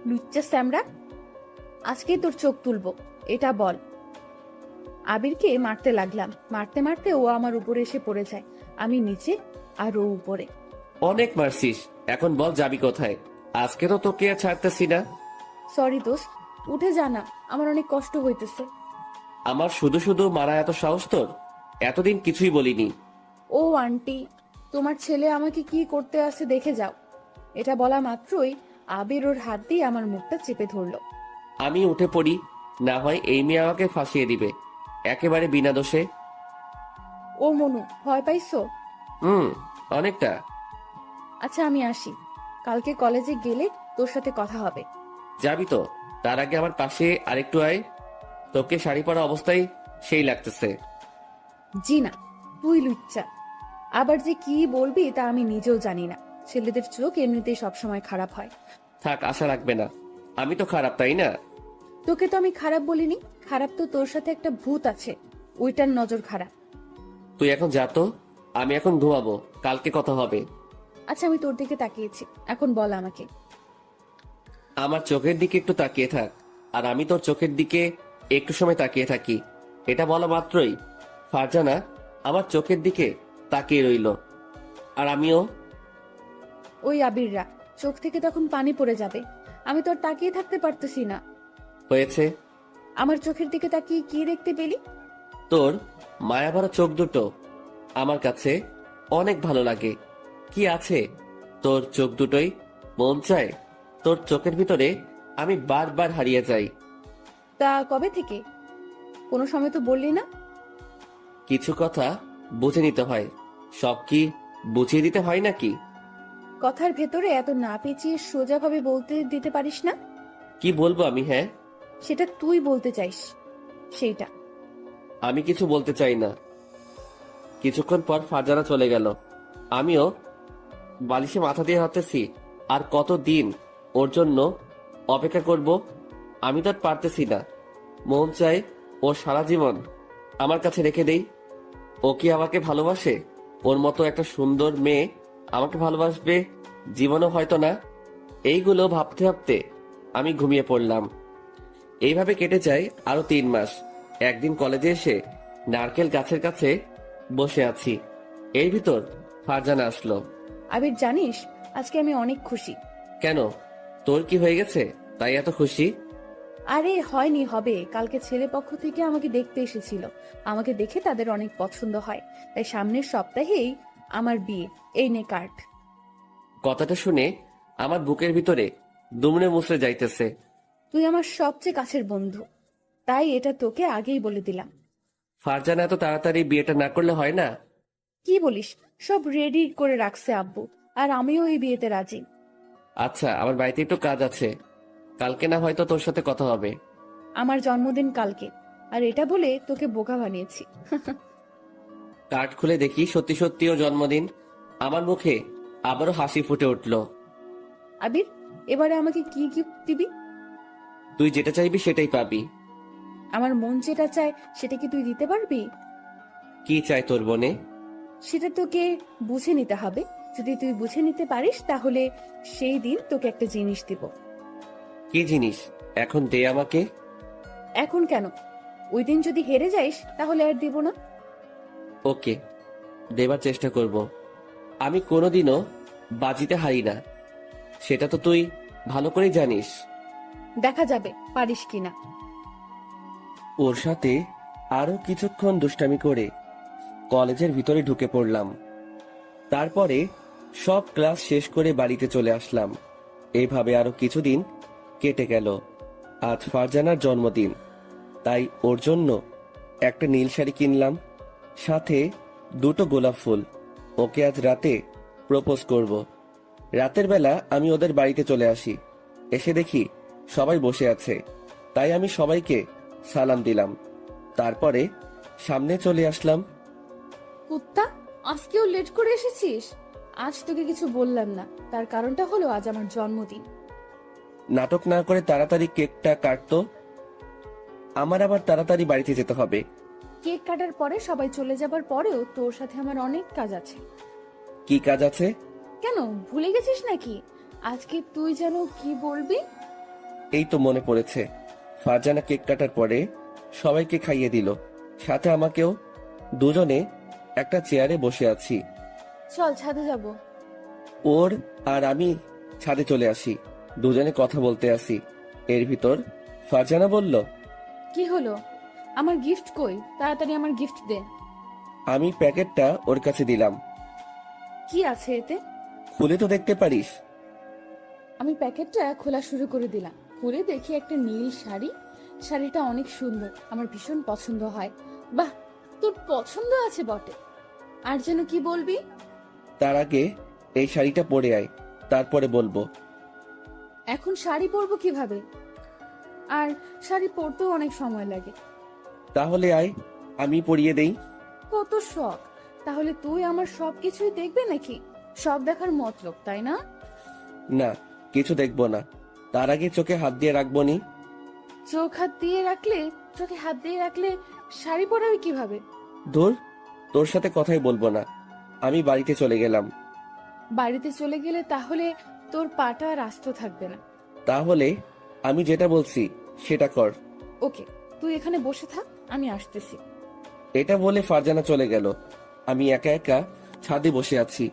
S3: লুচ্চা স্যামরা, আজকেই তোর চোখ তুলবো, এটা বল। আবিরকে মারতে লাগলাম, মারতে মারতে ও আমার উপরে এসে পড়ে যায়, আমি নিচে আর ও উপরে।
S2: অনেক মারছিস, এখন বল যাবি কোথায়? আজকে তো তোকে আর ছাড়তেছি না।
S3: সরি দোস্ত, উঠে জানা, আমার অনেক কষ্ট হইতেছে।
S2: আমার শুধু শুধু মারা এত সাহস তোর? এতদিন কিছুই বলিনি।
S3: ও আন্টি, তোমার ছেলে আমাকে কি করতে আসে দেখে যাও। এটা বলা মাত্রই আবির ওর হাত দিয়ে আমার মুখটা চেপে ধরলো।
S2: আমি উঠে পড়ি, না হয় এই মেয়ে আমাকে ফাঁসিয়ে দিবে একেবারে বিনা দোষে।
S3: ও মনু, ভয় পাইছো?
S2: অনেকটা।
S3: আচ্ছা আমি আসি, কালকে কলেজে গেলে তোর সাথে কথা হবে।
S2: যাবি তো? তার আগে আমার পাশে আরেকটু আয়। তোকে শাড়ি পরা অবস্থায় সেই লাগতেছে।
S3: জি না, তুই লুচ্চা। আবার যে কি বলবি তা আমি নিজেও জানি না। ছেলেদের চোখ এমনিতেই সবসময় খারাপ হয়।
S2: থাক, আশা রাখবে না। আমি তো খারাপ, তাই না?
S3: তোকে তো আমি খারাপ বলিনি, খারাপ তো তোর সাথে একটা ভূত আছে, ওইটার নজর খারাপ।
S2: তুই এখন যা তো, আমি এখন ঘুমাবো, কালকে কথা হবে।
S3: আচ্ছা আমি তোর দিকে তাকিয়েছি, এখন বল আমাকে।
S2: আমার চোখের দিকে একটু তাকিয়ে থাক, আর আমি তোর চোখের দিকে একটু সময় তাকিয়ে থাকি। এটা বলা মাত্রই ফারজানা আমার চোখের দিকে তাকিয়ে রইল, আর আমিও।
S3: ওই আবিররা, চোখ থেকে তখন পানি পড়ে যাবে, আমি তো আর তাকিয়ে থাকতে পারতেছি না।
S2: হয়েছে।
S3: আমার চোখের দিকে তাকিয়ে কি দেখতে পেলি?
S2: তোর মায়াভরা চোখ দুটো আমার কাছে অনেক ভালো লাগে। কি আছে তোর চোখ দুটোই? মন চায় তোর চোখের ভিতরে আমি বারবার হারিয়ে যাই।
S3: তা কবে থেকে? কোনো সময় তো বললি না।
S2: কিছু কথা বুঝে নিতে হয়, সব কি বুঝিয়ে দিতে হয় নাকি?
S3: কথার ভেতরে এত না পেঁচিয়ে সোজাভাবে বলতে দিতে পারিস না?
S2: কি বলবো আমি? হ্যাঁ,
S3: সেটা তুই বলতে চাইস, সেইটা।
S2: আমি কিছু বলতে চাই না। কিছুক্ষণ পর ফারজানা চলে গেল। আমিও বালিশে মাথা দিয়ে ভাবতেছি আর কতদিন ওর জন্য অপেক্ষা করব। আমি তো আর পারতেছি না। মন চায় ও সারা জীবন আমার কাছে রেখে দেই। ও কি আমাকে ভালোবাসে? ওর মতো একটা সুন্দর মেয়ে আমাকে ভালোবাসবে জীবনও হয়তো না। এইগুলো ভাবতে ভাবতে আমি ঘুমিয়ে পড়লাম। এইভাবে কেটে যায় আরো 3 মাস। একদিন কলেজে এসে নারকেল গাছের কাছে বসে আছি, এর ভিতর ফারজানা আসলো।
S3: আবির জানিস, আজকে আমি অনেক খুশি।
S2: কেন, তোর কি হয়ে গেছে তাই এত খুশি?
S3: আরে হয়নি, হবে। কালকে ছেলে পক্ষ থেকে আমাকে দেখতে এসেছিল, আমাকে দেখে তাদের অনেক পছন্দ হয়, তাই সামনের সপ্তাহেই আমার বিয়ে। এই নে কার্ড।
S2: কথাটা শুনে আমার বুকের ভিতরে দুমড়ে মুচড়ে যাইতেছে।
S3: তুই আমার সবচেয়ে কাছের বন্ধু, তাই এটা তোকে আগেই বলে দিলাম।
S2: ফারজানা এত তাড়াতাড়ি বিয়েটা না করলে হয় না?
S3: কি বলিস? সব রেডি করে রাখছে আব্বু, আর আমিও এই বিয়েতে রাজি।
S2: আচ্ছা, আমার বাড়িতে একটু কাজ আছে, কালকে না হয়তো তোর সাথে কথা হবে।
S3: আমার জন্মদিন কালকে, আর এটা বলে তোকে বোকা বানিয়েছি।
S2: কার্ড খুলে দেখি সত্যি সত্যিও জন্মদিন। আমার মুখে আবারও হাসি ফুটে উঠল।
S3: আবির, এবারে আমাকে কি গিফট দিবি?
S2: তুই যেটা চাইবি সেটাই পাবি।
S3: আমার মন যেটা চায় সেটা কি তুই দিতে পারবি?
S2: কি চাই তোর বনে?
S3: সেটা তোকে বুঝে নিতে হবে। যদি তুই বুঝে নিতে পারিস তাহলে সেই দিন তোকে একটা জিনিস দিব।
S2: কি জিনিস? এখন দে আমাকে।
S3: এখন কেন? ওই দিন যদি হেরে যাইস তাহলে আর দিব না।
S2: ওকে, দেবার চেষ্টা করব। আমি কোনোদিনও বাজিতে হারি না, সেটা তো তুই ভালো করেই জানিস।
S3: দেখা যাবে পারিস কিনা।
S2: ওর সাথে আরো কিছুক্ষণ দুষ্টামি করে কলেজের ভিতরে ঢুকে পড়লাম। তারপরে সব ক্লাস শেষ করে বাড়িতে চলে আসলাম। এইভাবে আরো কিছুদিন কেটে গেল। আজ ফারজানার জন্মদিন, তাই ওর জন্য একটা নীল শাড়ি কিনলাম, সাথে 2টো গোলাপ ফুল। ওকে আজ রাতে প্রপোজ করব। রাতের বেলা আমি ওদের বাড়িতে চলে আসি। এসে দেখি সবাই বসে আছে, তাই আমি সবাইকে সালাম দিলাম। তারপরে সামনে চলে আসলাম।
S3: কুত্তা, আজকেও লেট করে এসেছিস? আজ তোকে কিছু বললাম না, তার কারণটা হলো আজ আমার জন্মদিন।
S2: নাটক না করে তাড়াতাড়ি কেকটা কাটতো, আমার আবার তাড়াতাড়ি বাড়িতে যেতে হবে।
S3: কেক কাটার পরে সবাই চলে যাবার পরেও তোর সাথে আমার অনেক কাজ আছে।
S2: কি কাজ আছে?
S3: কেন, ভুলে গেছিস নাকি? আজকে তুই যেন কি বলবি?
S2: এই তো মনে পড়েছে। ফারজানা কেক কাটার পরে সবাইকে খাইয়ে দিল, সাথে আমাকেও। দুজনে একটা চেয়ারে বসে আছি।
S3: চল ছাদে যাব।
S2: ওর আর আমি ছাদে চলে আসি। দুজনে কথা বলতে আসি। এর ভিতর ফারজানা বলল,
S3: কি হলো? আমার গিফট কই? তাড়াতাড়ি আমার গিফট দে।
S2: আমি প্যাকেটটা ওর কাছে দিলাম।
S3: কি আছে এতে?
S2: খুলে তো দেখতে পারিস।
S3: আমি প্যাকেটটা খোলা শুরু করে দিলাম। খুলে দেখি একটা নীল শাড়ি। শাড়িটা অনেক সুন্দর, আমার ভীষণ পছন্দ হয়। বাহ, তোর পছন্দ আছে বটে। আর যেন কি বলবি?
S2: তার আগে এই শাড়িটা পরে আয়, তারপরে বলবো।
S3: এখন শাড়ি পরবো কিভাবে? আর শাড়ি পরতেও অনেক সময় লাগে।
S2: তাহলে আয়, আমি পরিয়ে দেই।
S3: কত শখ! তাহলে তুই আমার সবকিছুই দেখবে নাকি? সব দেখার মতলব, তাই না?
S2: না, কিছু দেখবো না। তার আগে চোখে হাত দিয়ে রাখবো নি।
S3: চোখে হাত দিয়ে রাখলে শাড়ি পরাবি কিভাবে?
S2: ধুর, তোর সাথে কথাই বলবো না। আমি বাড়িতে চলে গেলাম।
S3: বাড়িতে চলে গেলে তাহলে তোর পাটা আর আস্ত থাকবে না।
S2: তাহলে আমি যেটা বলছি সেটা কর।
S3: ওকে, তুই এখানে বসে থাক, আমি আসতেছি।
S2: এটা বলে ফারজানা চলে গেল। আমি একা একা ছাদে বসে আছি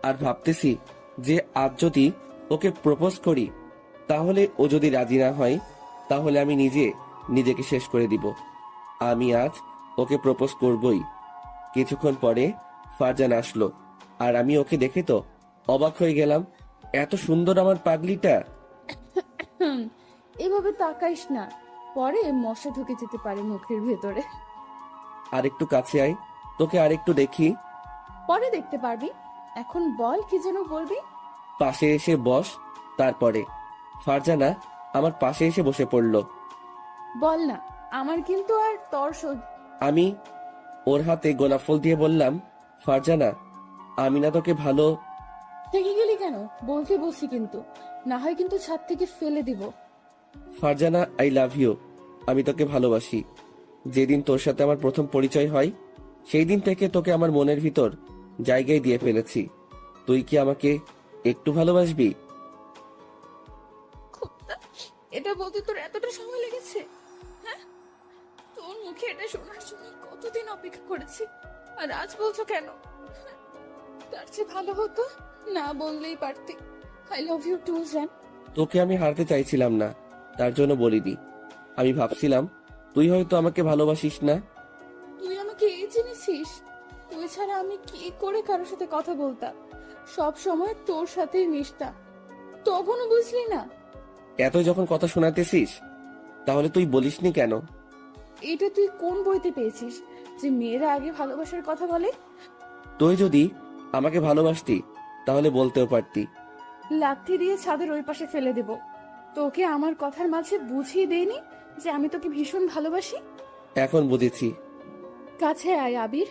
S2: আর ভাবতেছি যে আজ যদি ওকে প্রপোজ করি, তাহলে ও যদি রাজি না হয়, তাহলে আমি নিজেকে শেষ করে দিব। আমি আজ ওকে প্রপোজ করবই। কিছুক্ষণ পরে ফারজানা আসলো, আর আমি ওকে দেখে তো অবাক হয়ে গেলাম। এত সুন্দর আমার পাগলিটা।
S3: এভাবে তাকাইস না, পরে মশা ঢুকে যেতে পারে মুখের ভেতরে।
S2: আর একটু কাছে আয়, তোকে আর একটু দেখি।
S3: পরে দেখতে পারবি, এখন বল কি যেন বলবি।
S2: পাশে এসে বস। তারপরে ফারজানা আমার পাশে এসে বসে পড়ল।
S3: বল না, আমার কিন্তু আর তর
S2: আমি ওর হাতে গোলাপ ফুল দিয়ে বললাম, ফারজানা, আমি না তোকে ভালো।
S3: থেকে গেলি কেন? বলতে বসি কিন্তু, না হয় কিন্তু ছাদ থেকে ফেলে দিব।
S2: Farzana, I love you. আমি তোকে ভালোবাসি। যেদিন তোর সাথে আমার প্রথম পরিচয় হয়, সেই দিন থেকে তোকে আমার মনের ভিতর জায়গায় দিয়ে ফেলেছি। তুই কি আমাকে একটু ভালোবাসবি?
S3: এটা বলতে তোর এতটা সময় লেগেছে? হ্যাঁ, তোর মুখে এটা শোনার জন্য কতদিন অপেক্ষা করেছি, আর আজ বলছো কেন? তার চেয়ে ভালো হতো না বললেই পারতি। আই লাভ ইউ টু জান।
S2: তোকে আমি হারতে চাইছিলাম না, তার জন্য বলিনি। আমি ভাবছিলাম তুই হয়তো আমাকে ভালোবাসিস না।
S3: তুই আমাকে এই চিনেছিস? তুই ছাড়া আমি কি করে কারোর সাথে কথা বলতাম? সব সময় তোর সাথেই মিশতাম, তখনও বুঝলি না?
S2: এতই যখন কথা শোনাতেছিস তাহলে তুই বলিসনি কেন?
S3: এটা তুই কোন বইতে পেয়েছিস যে মেয়েরা আগে ভালোবাসার কথা বলে?
S2: তুই যদি আমাকে ভালোবাসতি তাহলে বলতেও পারতি।
S3: লাথি দিয়ে ছাদের ওই পাশে ফেলে দেব। তোকে আমার কথার মাঝে বুঝিয়ে দেইনি যে আমি তোকে ভীষণ ভালোবাসি?
S2: এখন বুঝেছি।
S3: কাছে আয় আবির।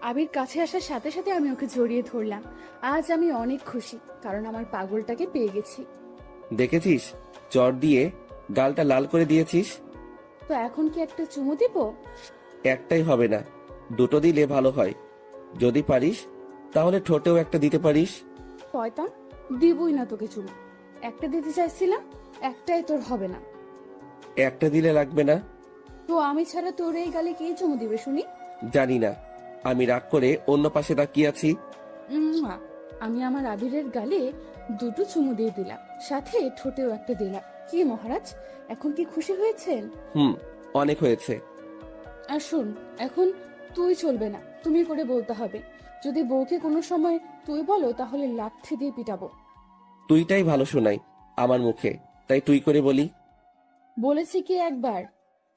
S3: আবির কাছে আসার সাথে সাথে আমি ওকে জড়িয়ে ধরলাম। আজ আমি অনেক খুশি, কারণ আমার পাগলটাকে পেয়ে গেছি।
S2: দেখেছিস, চর দিয়ে গালটা লাল করে দিয়েছিস।
S3: তো এখন কি একটা চুমু দিব?
S2: একটাই হবে না, দুটো দিলে ভালো হয়। যদি পারিস তাহলে ঠোঁটেও একটা দিতে পারিস।
S3: শয়তান, দিবই না তোকে চুমু। একটা দিতে চাইছিলাম, একটাই তোর হবে না।
S2: একটা দিলে লাগবে না?
S3: তো আমি ছাড়া তোর এই গালে কে চুমু দিবে শুনি?
S2: জানি না, আমি রাগ করে অন্য পাশে তাকিয়ে আছি।
S3: উম্মা। আমি আমার আবিরের গালে দুটো চুমু দিয়ে দিলাম, সাথে ঠোঁটেও একটা দিলাম। কি মহারাজ, এখন কি খুশি হয়েছেন?
S2: অনেক হয়েছে।
S3: আর শোন, এখন তুই চলবে না, তুমি করে বলতে হবে। যদি বউকে কোনো সময় তুই বলো তাহলে লাঠি দিয়ে পিটাবো।
S2: তুইটাই ভালো শোনাই আমার মুখে, তাই তুই করে বলি।
S3: বলেছি কি একবার,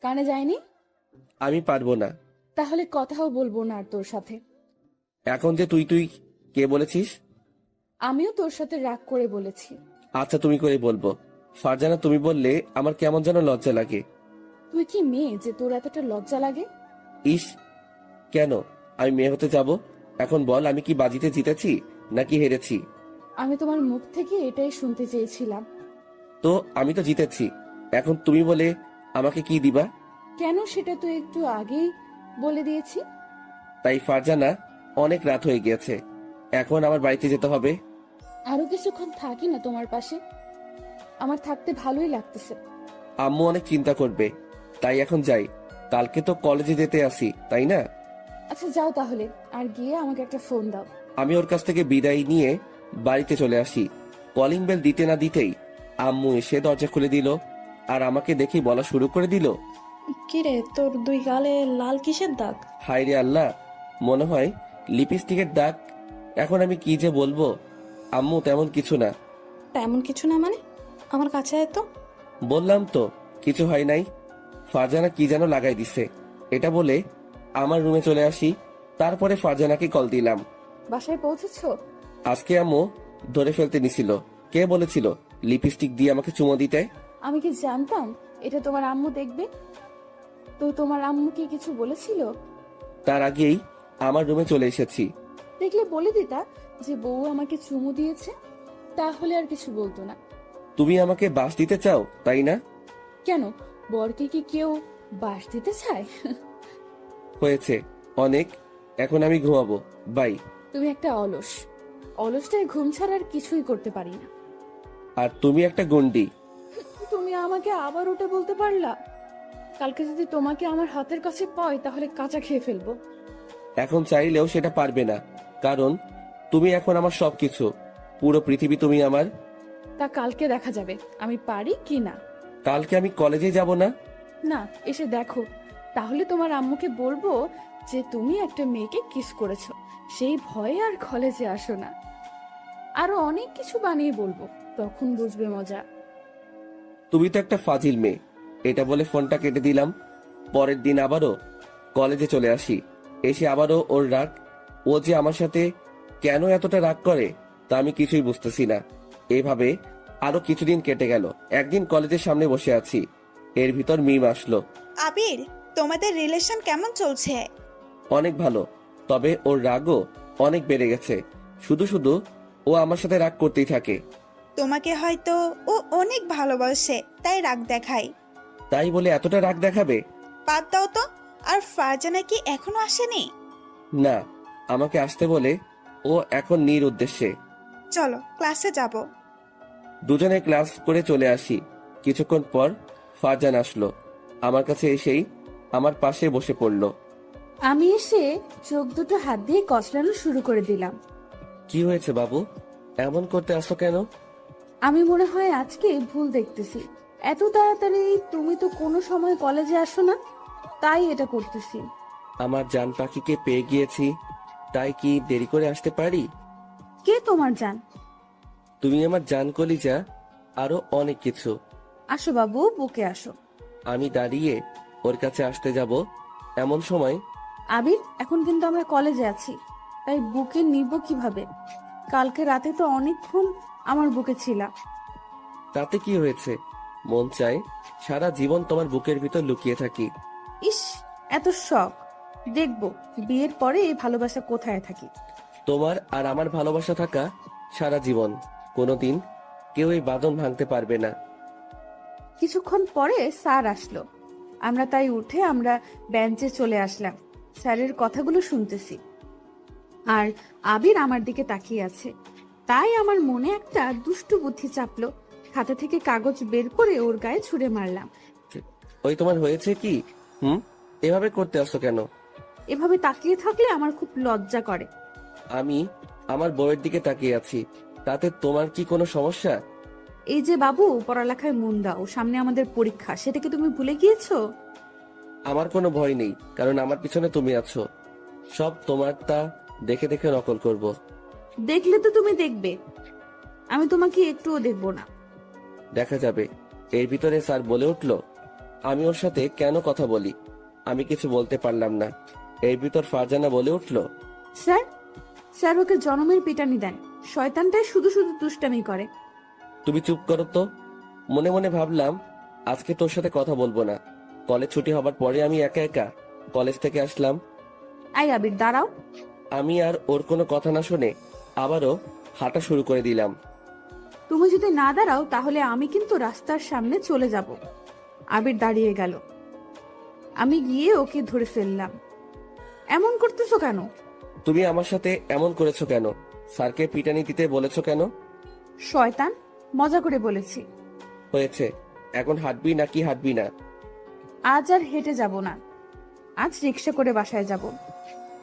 S3: কানে যায়নি?
S2: আমি পারবো না।
S3: তাহলে কথাও বলবো না আর তোর সাথে।
S2: এখন যে তুই তুই কে বলেছিস?
S3: আমিও তোর সাথে রাগ করে বলেছি।
S2: আচ্ছা তুমি করে বলবো। ফারজানা তুমি বললে আমার কেমন যেন লজ্জা লাগে।
S3: তুই কি মেয়ে যে তোর এতটা লজ্জা লাগে?
S2: ইস, কেন আমি মেয়ে হতে যাব? এখন বল, আমি কি বাজিতে জিতেছি নাকি হেরেছি?
S3: আমি তোমার মুখ থেকে এটাই শুনতে চেয়েছিলাম।
S2: তো আমি তো জিতেছি, এখন তুমি বলে আমাকে কি দিবা?
S3: কেন সেটা তো একটু আগেই বলে দিয়েছি।
S2: তাই ফারজানা, অনেক রাত হয়ে গিয়েছে, এখন আমার বাড়িতে যেতে হবে।
S3: আরো কিছুক্ষণ থাকি না তোমার পাশে? আমার থাকতে ভালোই লাগতেছে।
S2: আম্মু অনেক চিন্তা করবে, তাই এখন যাই। কালকে তো কলেজে যেতে আসি, তাই না?
S3: আচ্ছা যাও তাহলে, আর গিয়ে আমাকে একটা ফোন দাও।
S2: আমি ওর কাছ থেকে বিদায় নিয়ে বাড়িতে চলে আসি। কলিং বেল দিতে না দিতেই আম্মু এসে দরজা খুলে দিল আর আমাকে দেখে বলা শুরু করে দিল,
S1: কিরে, তোর দুই গালে লাল কিসের দাগ?
S2: হায় রে আল্লাহ, মনে হয় লিপস্টিকের দাগ। এখন আমি কি যে বলবো। আম্মু তেমন কিছু না।
S1: তেমন কিছু না মানে? আমার কাছে আয় তো।
S2: বললাম তো কিছু হয় নাই। ফারজানা কি যেন লাগাই দিছে, এটা বলে আমার রুমে চলে আসি। তারপরে ফারজানাকে কল দিলাম।
S3: বাসায় পৌঁছেছো?
S2: আজকে আম্মু ধরে ফেলতে নিছিল। কে বলেছিল লিপস্টিক দিয়ে আমাকে চুমো দিতে?
S3: আমি কি জানতাম এটা তোমার আম্মু দেখবে? তো তোমার আম্মু কি কিছু বলেছিল?
S2: তার আগেই আমার রুমে চলে এসেছি।
S3: দেখলে বলে দিতা যে বউ আমাকে চুমু দিয়েছে, তাহলে আর কিছু বলতো না।
S2: তুমি আমাকে বাস দিতে চাও, তাই না?
S3: কেন, বরকে কি কেউ বাস দিতে চায়?
S2: হয়েছে অনেক, এখন আমি ঘুমাবো, বাই।
S3: তুমি একটা অলস। অলসটাই ঘুম ছাড়া আর কিছুই করতে পারি না।
S2: আর তুমি একটা গন্ডি।
S3: তুমি আমাকে আবার উঠে বলতে পারলা? কালকে যদি তোমাকে আমার হাতের কাছে পাই তাহলে কাঁচা খেয়ে ফেলবো।
S2: এখন চাইলেও সেটা পারবে না, কারণ তুমি এখন আমার সবকিছু, পুরো পৃথিবী তুমি আমার।
S3: তা কালকে দেখা যাবে আমি পারি কি না।
S2: কালকে আমি কলেজে যাব না।
S3: না, এসে দেখো, তাহলে তোমার আম্মুকে বলবো যে তুমি একটা মেয়েকে কিস করেছো, সেই ভয়ে আর কলেজে আসো না। আরো অনেক কিছু বানিয়ে বলবো, তখন বুঝবে মজা।
S2: তুমি তো একটা ফাজিল মেয়ে। এটা বলে ফোনটা কেটে দিলাম। পরের দিন আবারও কলেজে চলে আসি। এসে আবারও ওর রাগ। ও যে আমার সাথে কেন এতটা রাগ করে তা আমি কিছুই বুঝতেছি না। এভাবে আরো কিছুদিন কেটে গেল। একদিন কলেজের সামনে বসে আছি, এর ভিতর মিম আসলো।
S5: আবির, তোমাদের রিলেশন কেমন চলছে?
S2: অনেক ভালো, তবে ওর রাগও অনেক বেড়ে গেছে। শুধু শুধু ও আমার সাথে রাগ করতেই থাকে।
S5: তোমাকে হয়তো ও অনেক ভালোবাসে, তাই রাগ দেখায়।
S2: তাই বলে এতটা রাগ দেখাবে?
S5: বাদ দাও তো। আর ফারজানা কি এখনো আসেনি?
S2: না, আমাকে আসতে বলে ও এখন নির উদ্দেশ্যে।
S5: চলো ক্লাসে যাব।
S2: দুজনে ক্লাস করে চলে আসি। কিছুক্ষণ পর ফারজান আসলো। আমার কাছে এসেই আমার পাশে বসে পড়লো।
S3: আমি এসে চোখ দুটো হাত দিয়ে কচলানো শুরু করে দিলাম।
S2: কি হয়েছে বাবু, এমন করতে আসো কেন?
S3: আমি মনে হয় আজকে ভুল দেখতেছি। এত তাড়াতাড়ি তুমি তো কোনো সময় কলেজে আসো না, তাই এটা করতেছি।
S2: আমার জান পাখিকে পেয়ে গিয়েছি, তাই কি দেরি করে আসতে পারি?
S3: কে তোমার জান?
S2: তুমি আমার জান কলিজা,
S6: আরো অনেক কিছু।
S3: আসো বাবু, বুকে আসো।
S6: আমি দাঁড়িয়ে ওর কাছে আসতে যাব, এমন সময়
S3: আবির, এখন কিন্তু আমরা কলেজে আছি, তাই বুকে নিব কিভাবে? কালকে রাতে তো অনেকক্ষণ আমার বুকে ছিলা।
S6: তাতে কি হয়েছে? মন চায় সারা জীবন তোমার বুকের ভিতর লুকিয়ে থাকি।
S3: ইস, এত শখ! দেখবো বিয়ের পরে এই ভালোবাসা কোথায় থাকি।
S6: তোমার আর আমার ভালোবাসা থাকা সারা জীবন, কোনোদিন কেউ এই বাঁধন ভাঙতে পারবে না।
S3: কিছুক্ষণ পরে স্যার আসলো। আমরা তাই উঠে আমরা বেঞ্চে চলে আসলাম। স্যারের কথাগুলো শুনতেছি, আর আবির আমার দিকে তাকিয়ে আছে। তাই আমার মনে একটা দুষ্টু বুদ্ধি চাপলো। খাতা থেকে কাগজ বের করে ওর গায়ে ছুঁড়ে মারলাম।
S6: ওই তোমার হয়েছে কি? এভাবে করতে আসছো কেন?
S3: এভাবে তাকিয়ে থাকলে আমার খুব লজ্জা করে।
S6: আমি আমার বউয়ের দিকে তাকিয়ে আছি, তাতে তোমার কি কোনো সমস্যা?
S3: এই যে বাবু, পড়ালেখায় মন দাও, সামনে আমাদের পরীক্ষা, সেটা কি তুমি ভুলে গিয়েছো?
S6: আমার কোনো ভয় নেই, কারণ আমার পিছনে তুমি আছো। সব তোমারটা দেখে দেখে নকল করব।
S3: দেখলে তো তুমি দেখবে, আমি তোমাকে একটুও দেখবো না।
S6: দেখা যাবে। এর ভিতরে স্যার বলে উঠলো, আমি ওর সাথে কেন কথা বলি? আমি কিছু বলতে পারলাম না। এর ভিতর ফারজানা বলে উঠলো,
S3: স্যার, স্যার ওকে জনমের পিটানি দেন, শয়তানটাই শুধু শুধু দুষ্টামি করে।
S6: তুমি চুপ করো তো। মনে মনে ভাবলাম আজকে তোর সাথে কথা বলবো না। কলেজ ছুটি হবার পরে আমি একা একা কলেজ থেকে আসলাম।
S3: আই আবির, দাঁড়াও।
S6: আমি আর ওর কোনো কথা না শুনে আবারও হাঁটা শুরু করে দিলাম।
S3: তুমি যদি না দাঁড়াও তাহলে আমি কিন্তু রাস্তার সামনে চলে যাব। আবির দাঁড়িয়ে গেল। আমি গিয়ে ওকে ধরে ফেললাম। এমন করতেছো কেন?
S6: তুমি আমার সাথে এমন করেছো কেন? স্যারকে পিটানি দিতে বলেছো কেন?
S3: শয়তান, মজা করে বলেছি।
S6: হয়েছে, এখন হাঁটবি নাকি হাঁটবি না?
S3: আজ আর হেঁটে যাব না, আজ রিক্সা করে বাসায় যাব।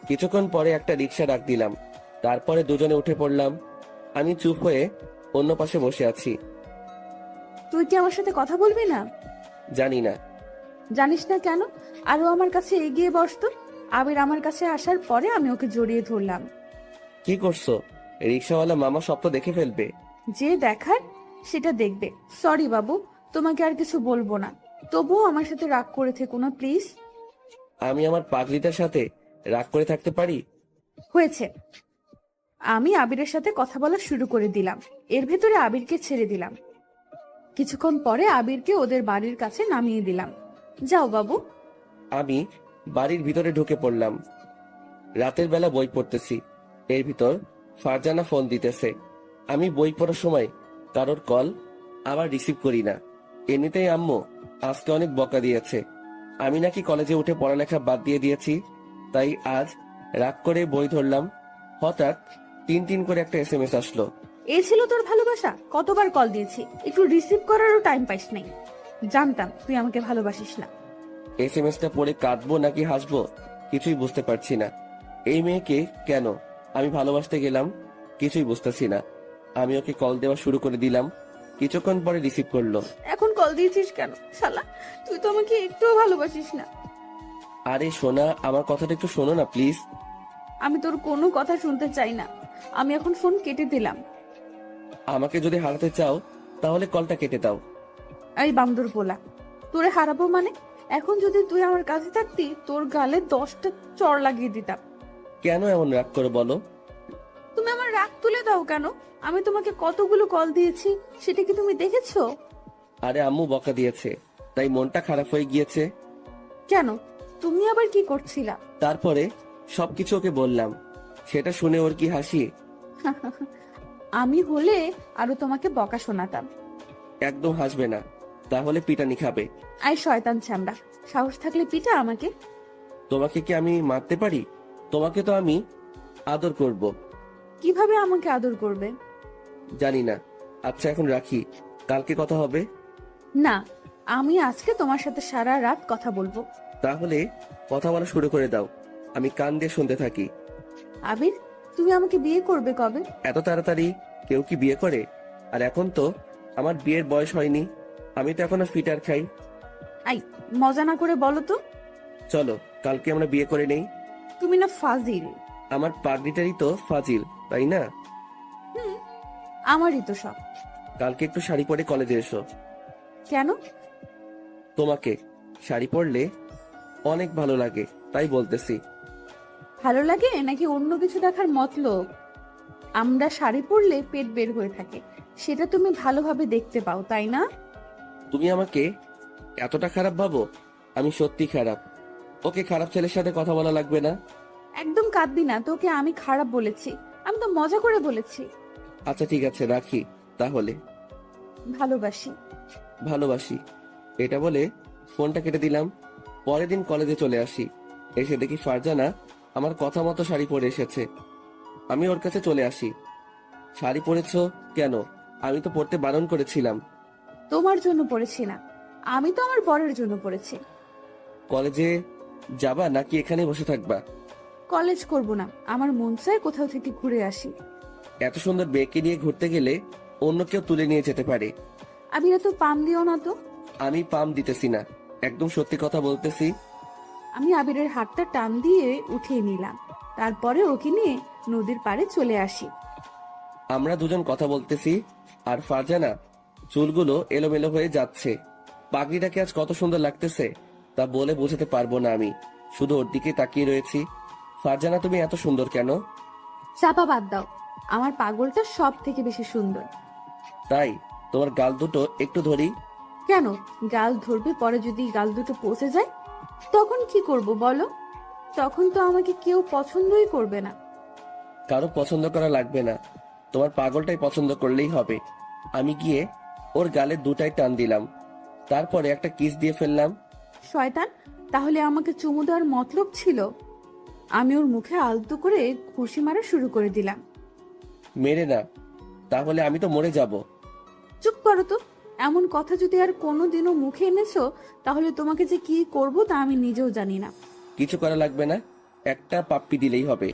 S6: কিছুক্ষণ পরে একটা রিক্সা ডাক দিলাম, তারপরে দুজনে উঠে পড়লাম। আমি চুপ হয়ে অন্য পাশে বসে আছি।
S3: তুই কি আমার সাথে কথা বলবি না?
S6: জানি না।
S3: জানিস না কেন? আরো আমার কাছে এগিয়ে বসতো। আবির আমার কাছে আসার পরে আমি ওকে জড়িয়ে ধরলাম।
S6: কি করছো? রিক্সাওয়ালা মামা সব তো দেখে ফেলবে।
S3: যে দেখার সেটা দেখবে। সরি বাবু, তোমাকে আর কিছু বলবো না, তবুও আমার সাথে রাগ করে থেকো না প্লিজ।
S6: আমি আমার পাগলিটার সাথে রাগ করে থাকতে পারি?
S3: হয়েছে। আমি আবিরের সাথে কথা বলা শুরু করে দিলাম। এর ভেতরে আবিরকে ছেড়ে দিলাম। কিছুক্ষণ পরে আবিরকে ওদের বাড়ির কাছে নামিয়ে দিলাম। যাও বাবু।
S6: আমি বাড়ির ভিতরে ঢুকে পড়লাম। রাতের বেলা বই পড়তেছি, এর ভিতর ফারজানা ফোন দিতেছে। আমি বই পড়ার সময় কারোর কল আবার রিসিভ করি না। এমনিতেই আম্মু আজকে অনেক বকা দিয়েছে, আমি নাকি কলেজে উঠে পড়ালেখা বাদ দিয়ে দিয়েছি। তাই আজ রাগ করে বই ধরলাম। হঠাৎ তিন করে একটা এসএমএস আসলো।
S3: এই ছিল তোর ভালোবাসা? কতবার কল দিয়েছি, একটু রিসিভ করারও টাইম পাইস নাই। জানতাম তুই আমাকে ভালোবাসিস না।
S6: এসএমএসটা পড়ে কাঁদবো নাকি হাসবো কিছুই বুঝতে পারছি না। এই মেয়েকে কেন আমি ভালোবাসতে গেলাম কিছুই বুঝতেছি না। আমি ওকে কল দেওয়া শুরু করে দিলাম। কিছুক্ষণ পরে রিসিভ করলো।
S3: এখন কল দিয়েছিস কেন শালা? তুই তো আমাকে একটুও ভালোবাসিস না।
S6: আরে সোনা, আমার কথাটা একটু শোনো না প্লিজ।
S3: আমি তোর কোনো কথা শুনতে চাই না। আমি এখন ফোন কেটে দিলাম।
S6: আমাকে যদি হারাতে চাও তাহলে কলটা কেটে দাও।
S3: এই বান্দর পোলা, তোরে হারাবো মানে? এখন যদি তুই আমার কাছে থাকতি তোর গালে 10টা চড় লাগিয়ে দিতাম।
S6: কেন এমন রাগ করে বলো?
S3: তুমি আমার রাগ তুলে দাও কেন? আমি তোমাকে কতগুলো কল দিয়েছি, সেটা কি তুমি দেখেছো?
S6: আরে আম্মু বকা দিয়েছে, তাই মনটা খারাপ হয়ে গিয়েছে।
S3: কেন? তুমি আবার কি করছিলা?
S6: তারপরে সবকিছু ওকে বললাম। সেটা শুনে ওর কি হাসি!
S3: আমি হলে আরো তোমাকে বকা শোনাতাম।
S6: একদম হাসবে না, তাহলে পিটানি খাবে।
S3: আই শয়তান ছ্যামড়া, সাহস থাকলে পিটা আমাকে।
S6: তোমাকে কি আমি মারতে পারি? তোমাকে তো আমি আদর করব।
S3: কিভাবে আমাকে আদর করবে?
S6: জানি না। আচ্ছা এখন রাখি, কালকে কথা হবে।
S3: না, আমি আজকে তোমার সাথে সারা রাত কথা বলবো।
S6: তাহলে কথা বলা শুরু করে দাও, আমি কান দিয়ে শুনতে থাকি।
S3: আবির, তুমি আমাকে বিয়ে করবে কবে?
S6: এত তাড়াতাড়ি কেউ কি বিয়ে করে? আর এখন তো আমার বিয়ের বয়স হয়নি, আমি তো এখনো ফিটার খাই।
S3: আই, মজা না করে বলো তো।
S6: চলো কালকে আমরা বিয়ে করে নেই।
S3: তুমি না ফাজিল।
S6: আমার পাগড়িটারই তো ফাজিল, তাই না?
S3: আমারই তো সব।
S6: কালকে একটু শাড়ি পরে কলেজে এসো।
S3: কেন?
S6: তোমাকে শাড়ি পরলে অনেক ভালো লাগে, তাই বলতেছি।
S3: ভালো লাগে নাকি অন্য কিছু দেখার মতলব? আমরা শাড়ি পরলে পেট বের হয়ে থাকে, সেটা তুমি ভালোভাবে দেখতে পাও, তাই না?
S6: তুমি আমাকে এতটা খারাপ ভাবো? আমি সত্যি খারাপ। ওকে, খারাপ ছেলের সাথে কথা বলা লাগবে না।
S3: একদম কাঁদবি না, তোকে আমি খারাপ বলেছি? আমি তো মজা করে বলেছি।
S6: আচ্ছা ঠিক আছে, রাখি তাহলে।
S3: ভালোবাসি।
S6: ভালোবাসি, এটা বলে ফোনটা কেটে দিলাম। পরের দিন কলেজে চলে আসি। এসে দেখি ফারজানা আমার কথা মতো শাড়ি পরে এসেছে। আমি ওর কাছে চলে আসি। শাড়ি পরেছো কেন? আমি তো পরতে বারণ করেছিলাম।
S3: তোমার জন্য পড়েছি না, আমি তো আমার বরের জন্য পড়েছি।
S6: কলেজে যাবা নাকি এখানে বসে থাকবা?
S3: কলেজ করব না, আমার মন চায় কোথাও থেকে ঘুরে আসি।
S6: এত সুন্দর মেয়েকে নিয়ে ঘুরতে গেলে অন্য কেউ তুলে নিয়ে যেতে পারে।
S3: আবিরা তো পাম দিও না তো।
S6: আমি পাম দিতেছি না, একদম সত্যি কথা বলতেছি।
S3: আমি আবিরের হাতটা টান দিয়ে উঠিয়ে নিলাম, তারপরে ওকে নিয়ে নদীর পাড়ে চলে আসি।
S6: আমরা দুজন কথা বলতেছি আর ফারজানা চুলগুলো এলোমেলো হয়ে যাচ্ছে। পাগড়িটাকে আজ কত সুন্দর লাগতেছে তা বলে বোঝাতে পারবো না। আমি শুধু ওর দিকে তাকিয়ে রয়েছি। ফারজানা, তুমি এত সুন্দর কেন?
S3: চাপা বাদ দাও, আমার পাগলটা সব থেকে বেশি সুন্দর।
S6: তাই? তোমার গাল দুটো একটু ধরি।
S3: কেন? গাল ধরবে, পরে যদি গাল দুটো পচে যায় তখন কি করব বলো? তখন তো আমাকে কেউ পছন্দই করবে না।
S6: কারো পছন্দ করা লাগবে না, তোমার পাগলটাই পছন্দ করলেই হবে। আমি গিয়ে ওর গালের দুটাই টান দিলাম, তারপরে একটা কিস দিয়ে ফেললাম।
S3: শয়তান, তাহলে আমাকে চুমু দেওয়ার মতলব ছিল? আমি ওর মুখে আলতো করে ঘুষি মারা শুরু করে দিলাম।
S6: মেরে না, তাহলে আমি তো মরে যাব।
S3: চুপ করো তো, এমন কথা যদি আর কোনোদিনও মুখে এনেছো তাহলে তোমাকে যে কি করব তা আমি নিজেও জানি না।
S6: কিছু করা লাগবে না, একটা পাপ্পি দিলেই হবে।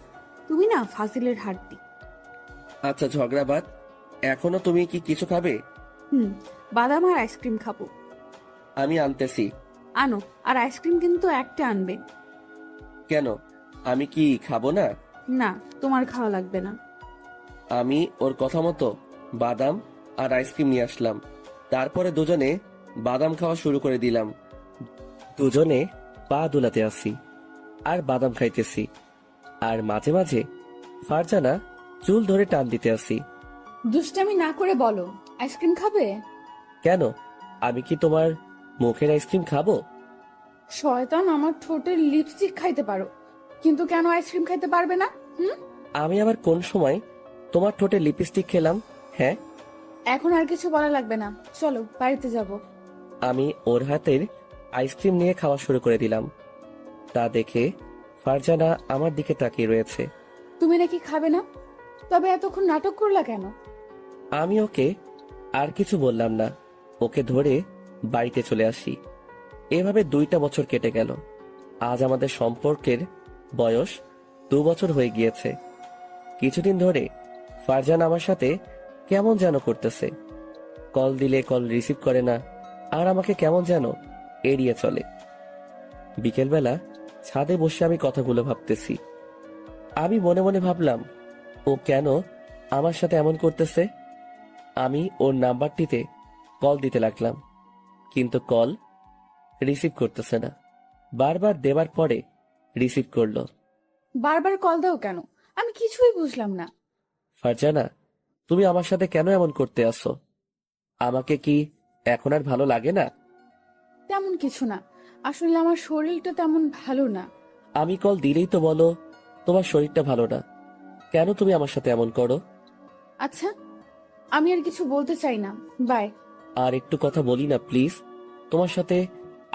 S3: তুমি না ফাজিলের হাড্ডি।
S6: আচ্ছা ঝগড়া বাদ, এখনো তুমি কি কিছু খাবে?
S3: বাদাম আর আইসক্রিম খাবো।
S6: আমি আনতেছি।
S3: আনো, আর আইসক্রিম কিন্তু একটা আনবে।
S6: কেন, আমি কি খাবো না?
S3: না, তোমার খাওয়া লাগবে না।
S6: আমি ওর কথা মতো বাদাম আর আইসক্রিম নিয়ে আসলাম। তারপরে দুজনে বাদাম খাওয়া শুরু করে দিলাম। দুজনে পা দুলাতে আসি আর বাদাম খাইতেছি, আর মাঝে মাঝে ফারজানা চুল ধরে টান দিতে আসি।
S3: দুষ্টামি না করে বলো, আইসক্রিম খাবে?
S6: কেন, আমি কি তোমার মুখের আইসক্রিম খাবো?
S3: শয়তান, আমার ঠোঁটের লিপস্টিক খাইতে পারো, কিন্তু কেন আইসক্রিম খাইতে পারবে না?
S6: আমি আবার কোন সময় তোমার ঠোঁটে লিপস্টিক খেলাম? হ্যাঁ,
S3: এখন আর কিছু বলা লাগবে না, চলো বাড়িতে যাব।
S6: আমি ওর হাতের আইসক্রিম নিয়ে খাওয়া শুরু করে দিলাম। তা দেখে ফারজানা আমার দিকে তাকিয়ে রয়েছে।
S3: তুমি নাকি খাবে না, তবে এতক্ষণ নাটক করলা কেন?
S6: আমি ওকে আর কিছু বললাম না, ওকে ধরে বাড়িতে চলে আসি। এভাবে 2টা বছর কেটে গেল। আজ আমাদের সম্পর্কের বয়স 2 বছর হয়ে গিয়েছে। কিছুদিন ধরে ফারজানা আমার সাথে কেমন যেন করতেছে। কল দিলে কল রিসিভ করে না, আর আমাকে কেমন যেন এড়িয়ে চলে। বিকেলবেলা ছাদে বসে আমি কথাগুলো ভাবতেছি। আমি মনে মনে ভাবলাম, ও কেন আমার সাথে এমন করতেছে। আমি ওর নাম্বারটিতে কল দিতে লাগলাম, কিন্তু কল রিসিভ করতেছে না। বারবার দেবার পরে রিসিভ করলো।
S3: বারবার কল দাও কেন? আমি কিছুই বুঝলাম না।
S6: ফারজানা, তুমি আমার সাথে কেন এমন করতে আসো? আমাকে কি এখন আর ভালো লাগে না?
S3: তেমন কিছু না, আসলে আমার শরীরটা তেমন ভালো না।
S6: আমি কল দিলেই তো বলো তোমার শরীরটা ভালো না। কেন তুমি আমার সাথে এমন করো?
S3: আচ্ছা, আমি আর কিছু বলতে চাই না, বাই।
S6: আর একটু কথা বলি না প্লিজ? তোমার সাথে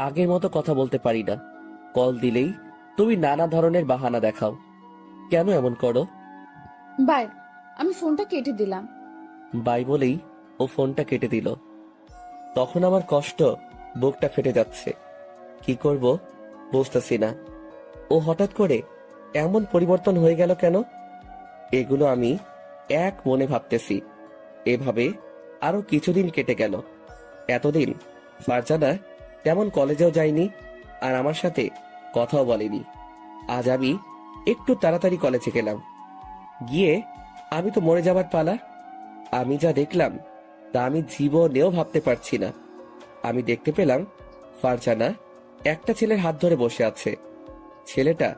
S6: আগের মতো কথা বলতে পারি না। কল দিলেই তুমি নানা ধরনের বাহানা দেখাও। কেন এমন করো?
S3: বাই। আমি ফোনটা কেটে দিলাম।
S6: বাই বলেই ও ফোনটা কেটে দিল। তখন আমার কষ্ট, বুকটা ফেটে যাচ্ছে। কি করব বুঝতেছি না। ও হঠাৎ করে এমন পরিবর্তন হয়ে গেল কেন? এগুলো আমি এক মনে ভাবতেছি। এভাবে আরো কিছুদিন কেটে গেল। এতদিন ফারজানা তেমন কলেজেও যায়নি, আর আমার সাথে কথাও বলেনি। আজ আমি একটু তাড়াতাড়ি কলেজে গেলাম। গিয়ে আমি তো মরে যাবার পালা। আমি যা দেখলাম তা আমি জীবনেও ভাবতে পারছি না। আমি দেখতে পেলাম ফারজানা একটা ছেলের হাত ধরে বসে আছে। ছেলেটা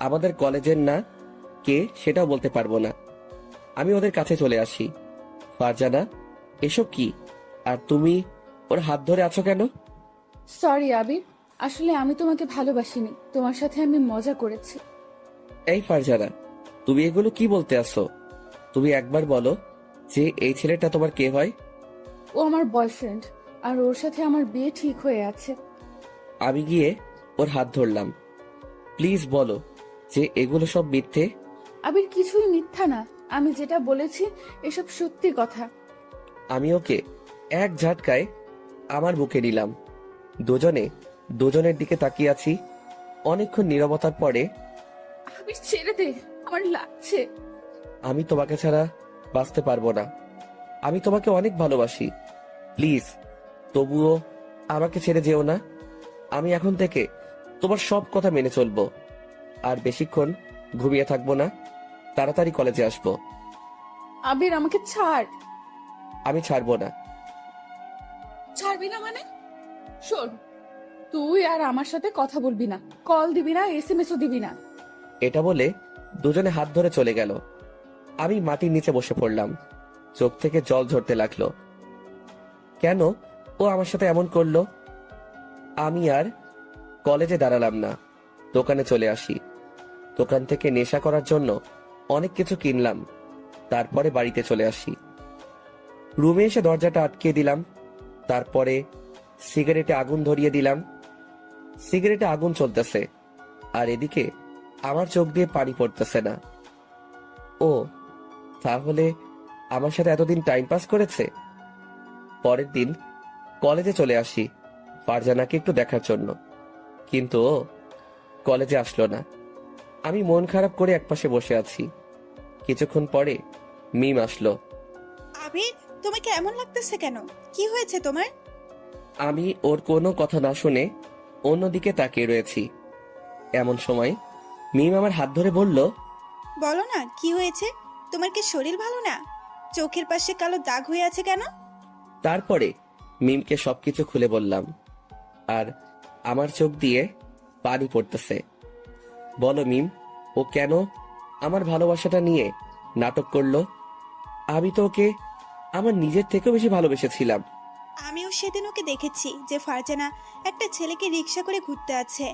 S6: আমাদের কলেজের না, কে সেটাও বলতে পারবো না। আমি ওদের কাছে চলে আসি। ফারজানা, এসব কি? আর তুমি ওর হাত ধরে আছো কেন?
S3: সরি আবির, আসলে আমি তোমাকে ভালোবাসিনি, তোমার সাথে আমি মজা করেছি।
S6: এই ফারজানা, তুমি এগুলো কি বলতে আসো? তুমি একবার বলো যে এই ছেলেটা তোমার কে হয়?
S3: ও আমার বয়ফ্রেন্ড, আর ওর সাথে আমার বিয়ে ঠিক হয়ে আছে।
S6: আমি গিয়ে ওর হাত ধরলাম। প্লিজ বলো যে এগুলো সব মিথ্যে।
S3: আবির, কিছুই মিথ্যা না, আমি যেটা বলেছি এসব সত্যি কথা।
S6: আমি ওকে এক ঝাটকায় আমার বুকে নিলাম। দুজনে দুজনের দিকে তাকিয়ে আছি। অনেকক্ষণ নীরবতার পরে,
S3: আবির ছেড়ে দে, আমার লাগছে।
S6: আমি তোমাকে ছাড়া বাঁচতে পারবো না। আমি তোমাকে অনেক ভালোবাসি। প্লিজ তবুও আমাকে ছেড়ে যেও না। আমি এখন থেকে তোমার সব কথা মেনে চলবো। আর বেশিক্ষণ ঘুমিয়ে থাকবো না, তাড়াতাড়ি কলেজে আসবো।
S3: আবির, আমাকে ছাড়।
S6: আমি ছাড়বো না।
S3: ছাড়বি না মানে? শোন, তুই আর আমার সাথে কথা বলবি না, কল দিবি না, এসএমএসও দিবি না।
S6: এটা বলে দুজনে হাত ধরে চলে গেল। আমি মাটির নিচে বসে পড়লাম। চোখ থেকে জল ঝরতে লাগলো। কেন ও আমার সাথে এমন করলো? আমি আর কলেজে দাঁড়ালাম না, দোকানে চলে আসি। দোকান থেকে নেশা করার জন্য অনেক কিছু কিনলাম। তারপরে বাড়িতে চলে আসি। রুমে এসে দরজাটা আটকে দিলাম। তারপরে সিগারেটে আগুন ধরিয়ে দিলাম। সিগারেটে আগুন চলতেছে, আর এদিকে আমার চোখ দিয়ে পানি পড়তেছে না। ও তাহলে আমার সাথে এতদিন টাইম পাস করেছে। পরের দিন কলেজে চলে আসি ফারজানাকে একটু দেখার জন্য, কিন্তু ও কলেজে আসলো না। আমি মন খারাপ করে একপাশে বসে আছি। কিছুক্ষণ পরে মিম আসলো।
S5: আবির, তোমাকে এমন লাগতেছে কেন? কি হয়েছে তোমার?
S6: আমি ওর কোনো কথা না শুনে অন্যদিকে তাকিয়ে রয়েছি। এমন সময় মিম আমার হাত ধরে বলল,
S5: বলো না কি হয়েছে? তোমার কি শরীর ভালো না? চোখের পাশে কালো দাগ হয়ে আছে কেন?
S6: তারপরে মিমকে সবকিছু খুলে বললাম। আর আমার চোখ দিয়ে পানি পড়তেছে। বলো মিম, ও কেন আমার ভালোবাসাটা নিয়ে নাটক করলো? আমি তো ওকে আমার নিজের থেকেও বেশি ভালোবেসেছিলাম।
S5: আমিও সেদিন ওকে দেখেছি যে ফারজানা একটা ছেলেকে রিক্সা করে ঘুরতে আছে।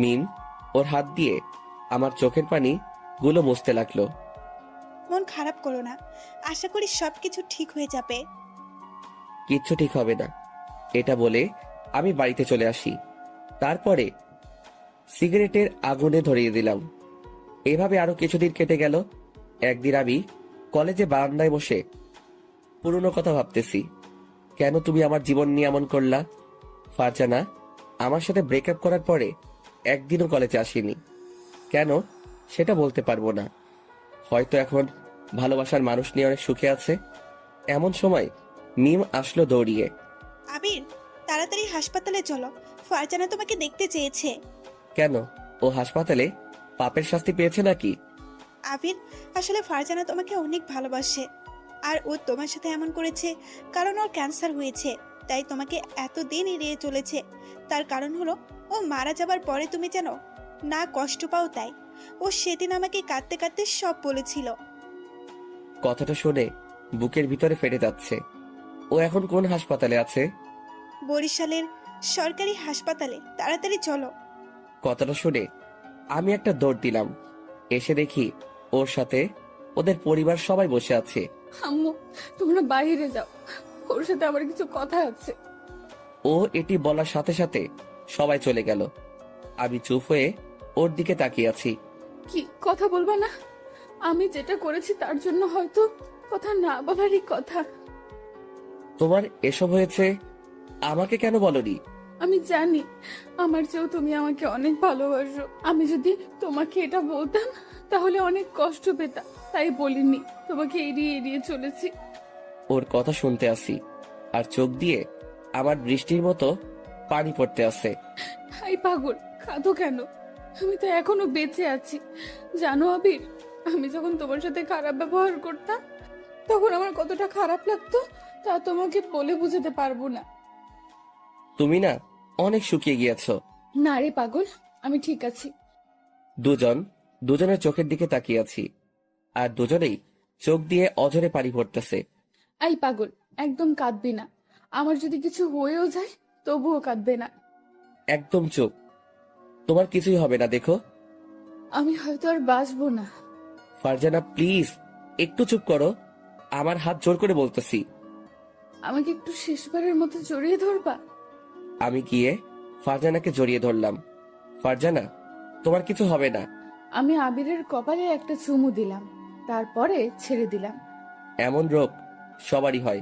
S6: মিম ওর হাত দিয়ে আমার চোখের পানি গুলো মুছতে লাগলো।
S5: মন খারাপ করো না, আশা করি সবকিছু ঠিক হয়ে যাবে।
S6: কিচ্ছু ঠিক হবে না, এটা বলে আমি বাড়িতে চলে আসি। তারপরে সিগারেটের আগুনে ধরিয়ে দিলাম। এভাবে আরো কিছুদিন কেটে গেল। একদিন আমি কলেজে বারান্দায় বসে পুরনো কথা ভাবতেছি। কেন তুমি আমার জীবন নিয়ে এমন করলা? ফারজানা আমার সাথে ব্রেকআপ করার পরে একদিনও কলেজে আসেনি। কেন সেটা বলতে পারবো না। হয়তো এখন ভালোবাসার মানুষ নিয়ে অনেক সুখে আছে। এমন সময় মিম আসলো দৌড়িয়ে।
S5: আবির, তাড়াতাড়ি হাসপাতালে চলো, ফারজানা তোমাকে দেখতে চেয়েছে।
S6: কেন, ও হাসপাতালে পাপের শাস্তি পেয়েছে নাকি?
S5: আবির, আসলে ফারজানা তোমাকে অনেক ভালোবাসে, আর ও তোমার সাথে এমন করেছে কারণ ওর ক্যান্সার হয়েছে, তাই তোমাকে এতদিন এড়িয়ে চলেছে। তার কারণ হলো ও মারা যাবার পরে তুমি যেন না কষ্ট পাও, তাই ও সেদিন আমাকে কাঁদতে কাঁদতে সব বলেছিল।
S6: কথাটা শুনে বুকের ভিতরে ফেটে যাচ্ছে। ও এখন কোন হাসপাতালে আছে?
S5: বরিশালের সরকারি হাসপাতালে, তাড়াতাড়ি চলো।
S6: কথাটা শুনে আমি একটা দৌড় দিলাম। এসে দেখি ওর সাথে ওদের পরিবার সবাই বসে আছে।
S3: আম্মু, তোমরা বাইরে যাও, ওর সাথে আমার কিছু কথা আছে।
S6: ও এটি বলার সাথে সাথে সবাই চলে গেল। আমি চুপ হয়ে ওর দিকে তাকিয়ে আছি।
S3: কি কথা বলবা না? আমি যেটা করেছি তার জন্য হয়তো কথা না বলারই কথা।
S6: তোমার এসব হয়েছে, আমাকে কেন বলনি?
S3: আমি জানি আমার চেয়েও তুমি আমাকে অনেক ভালোবাসো। আমি যদি তোমাকে এটা বলতাম তাহলে অনেক কষ্ট পেতাম, তাই বলিনি, তোমাকে এড়িয়ে এড়িয়ে চলেছি।
S6: ওর কথা শুনতে আসি, আর চোখ দিয়ে আমার বৃষ্টির মতো পানি পড়তে আছে।
S3: হাই পাগল, কাঁদো কেন? আমি তো এখনো বেঁচে আছি। জানো আবির, আমি যখন তোমার সাথে খারাপ ব্যবহার করতাম তখন আমার কতটা খারাপ লাগতো। তা তোমাকে বলে বুঝাতে পারবো না।
S6: তুমি না অনেক শুকিয়ে গিয়েছো।
S3: না রে পাগল, আমি ঠিক আছি।
S6: দুজনের চোখের দিকে তাকিয়ে আছি, আর দুজনেই চোখ দিয়ে অঝরে পানি পড়তেছে।
S3: এই পাগল, একদম কাঁদবি না। আমার যদি কিছু হয়েও যায় তবুও কাঁদবে না।
S6: একদম চুপ, তোমার কিছুই হবে না, দেখো।
S3: আমি হয়তো আর বাঁচবো না।
S6: ফারজানা প্লিজ একটু চুপ করো, আমার হাত জোর করে বলতেছি।
S3: আমাকে একটু শেষবারের মতো জড়িয়ে ধরবা?
S6: আমি গিয়ে ফারজানাকে জড়িয়ে ধরলাম। ফারজানা, তোমার কিছু হবে না।
S3: আমি আবিরের কপালে একটা চুমু দিলাম, তারপরে ছেড়ে দিলাম।
S6: এমন রোগ সবারই হয়,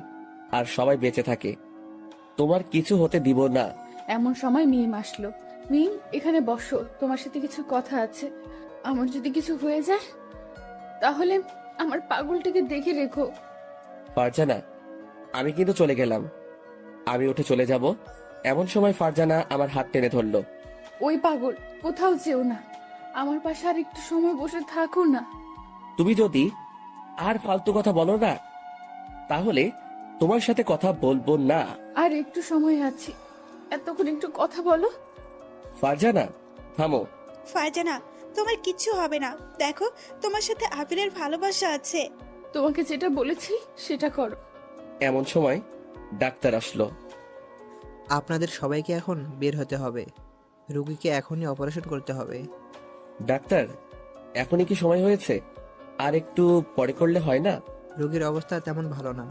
S6: আর সবাই বেঁচে থাকে। তোমার কিছু হতে দিব না।
S3: এমন সময় মিম আসলো। মিম, এখানে বসো, তোমার সাথে কিছু কথা আছে। আমার যদি কিছু হয়ে যায় তাহলে আমার পাগলটাকে দেখে রেখো।
S6: ফারজানা, আমি কিন্তু চলে গেলাম। আমি উঠে চলে যাব, এমন সময় ফারজানা আমার হাত টেনে ধরলো।
S3: ওই পাগল, কোথাও যেও না, আমার পাশে আর একটু সময় বসে থাকো না।
S6: তুমি যদি আর ফালতু কথা বলো না, তাহলে তোমার সাথে কথা বলবো না।
S3: আর একটু সময় আছে, এতক্ষণ একটু কথা বলো।
S6: ফারজানা থামো।
S5: ফারজানা, তোমার কিচ্ছু হবে না। দেখো, তোমার সাথে আবিরের ভালোবাসা আছে।
S3: তোমাকে যেটা বলেছি সেটা করো।
S6: এমন সময় ডাক্তার আসলো।
S4: আপনাদের সবাইকে এখন বের হতে হবে। রুগীকে এখনই অপারেশন করতে হবে।
S6: ডাক্তার, এখনই কি সময় হয়েছে? আর একটু পরে করলে হয় না?
S4: রুগীর অবস্থা তেমন ভালো না।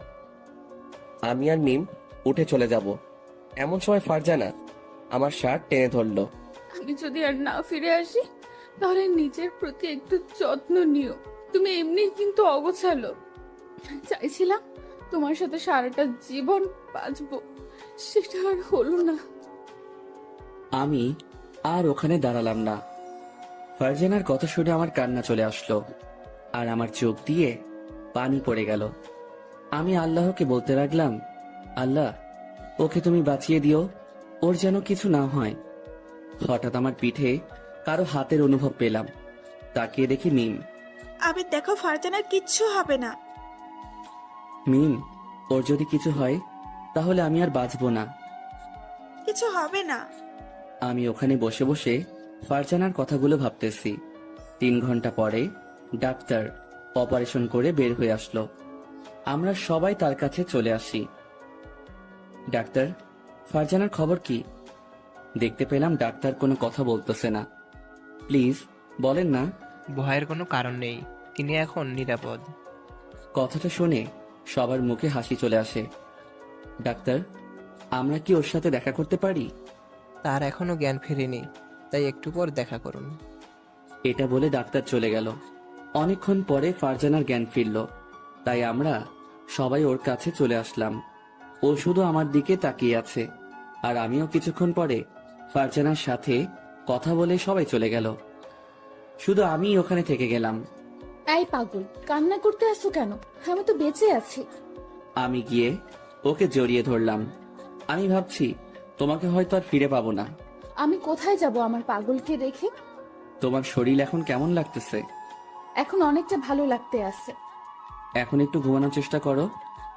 S6: আমি আর মিম উঠে চলে যাব, এমন সময় ফারজানা আমার শার্ট টেনে ধরলো।
S3: আমি যদি আর না ফিরে আসি তাহলে নিজের প্রতি একটু যত্ন নিও। তুমি এমনি কিন্তু অগোছালো। চাইছিলাম তোমার সাথে সারাটা জীবন বাঁচবো, সেটা আর হলো না।
S2: আমি আর ওখানে দাঁড়ালাম না। ফারজানার কথা শুনে আমার কান্না চলে আসলো, আর আমার চোখ দিয়ে পানি পড়ে গেল। আমি আল্লাহকে বলতে লাগলাম, আল্লাহ, ওকে তুমি বাঁচিয়ে দিও, ওর যেন কিছু না হয়। হঠাৎ আমার পিঠে কারো হাতের অনুভব পেলাম। তাকিয়ে দেখি মিম।
S5: আবির, দেখো, ফারজানার কিচ্ছু হবে না।
S2: মিম, ওর যদি কিছু হয় তাহলে আমি আর বাঁচবো না।
S5: কিছু হবে না।
S2: আমি ওখানে বসে বসে ফারজানার কথাগুলো ভাবতেছি। 3 ঘন্টা পরে ডাক্তার অপারেশন করে বের হয়ে আসলো। আমরা সবাই তার কাছে চলে আসি। ডাক্তার, ফারজানার খবর কি? দেখতে পেলাম ডাক্তার কোনো কথা বলতেছে না। প্লিজ বলেন না।
S4: ভয়ের কোনো কারণ নেই, তিনি এখন নিরাপদ।
S2: কথাটা শুনে সবার মুখে হাসি চলে আসে। ডাক্তার, আমরা কি ওর সাথে দেখা করতে পারি?
S4: তার এখনো জ্ঞান ফেরেনি, তাই একটু পর দেখা করুন।
S2: এটা বলে ডাক্তার চলে গেল। অনেকক্ষণ পরে ফারজানার জ্ঞান ফিরল, তাই আমরা সবাই ওর কাছে চলে আসলাম। ও শুধু আমার দিকে তাকিয়ে আছে, আর আমিও কিছুক্ষণ পরে ফারজানার সাথে কথা বলে সবাই চলে গেল। শুধু আমি ওখানে থেকে গেলাম।
S3: এই পাগল, কান্না করতে আসছো কেন? আমি তো বেঁচে আছি।
S2: আমি গিয়ে ওকে জড়িয়ে ধরলাম। আমি ভাবছি তোমাকে হয়তো আর ফিরে পাবো না।
S3: আমি কোথায় যাব আমার পাগলকে রেখে?
S2: তোমার শরীর এখন কেমন লাগতেছে?
S3: এখন অনেকটা ভালো লাগতে আছে।
S2: এখন একটু ঘুমানোর চেষ্টা করো,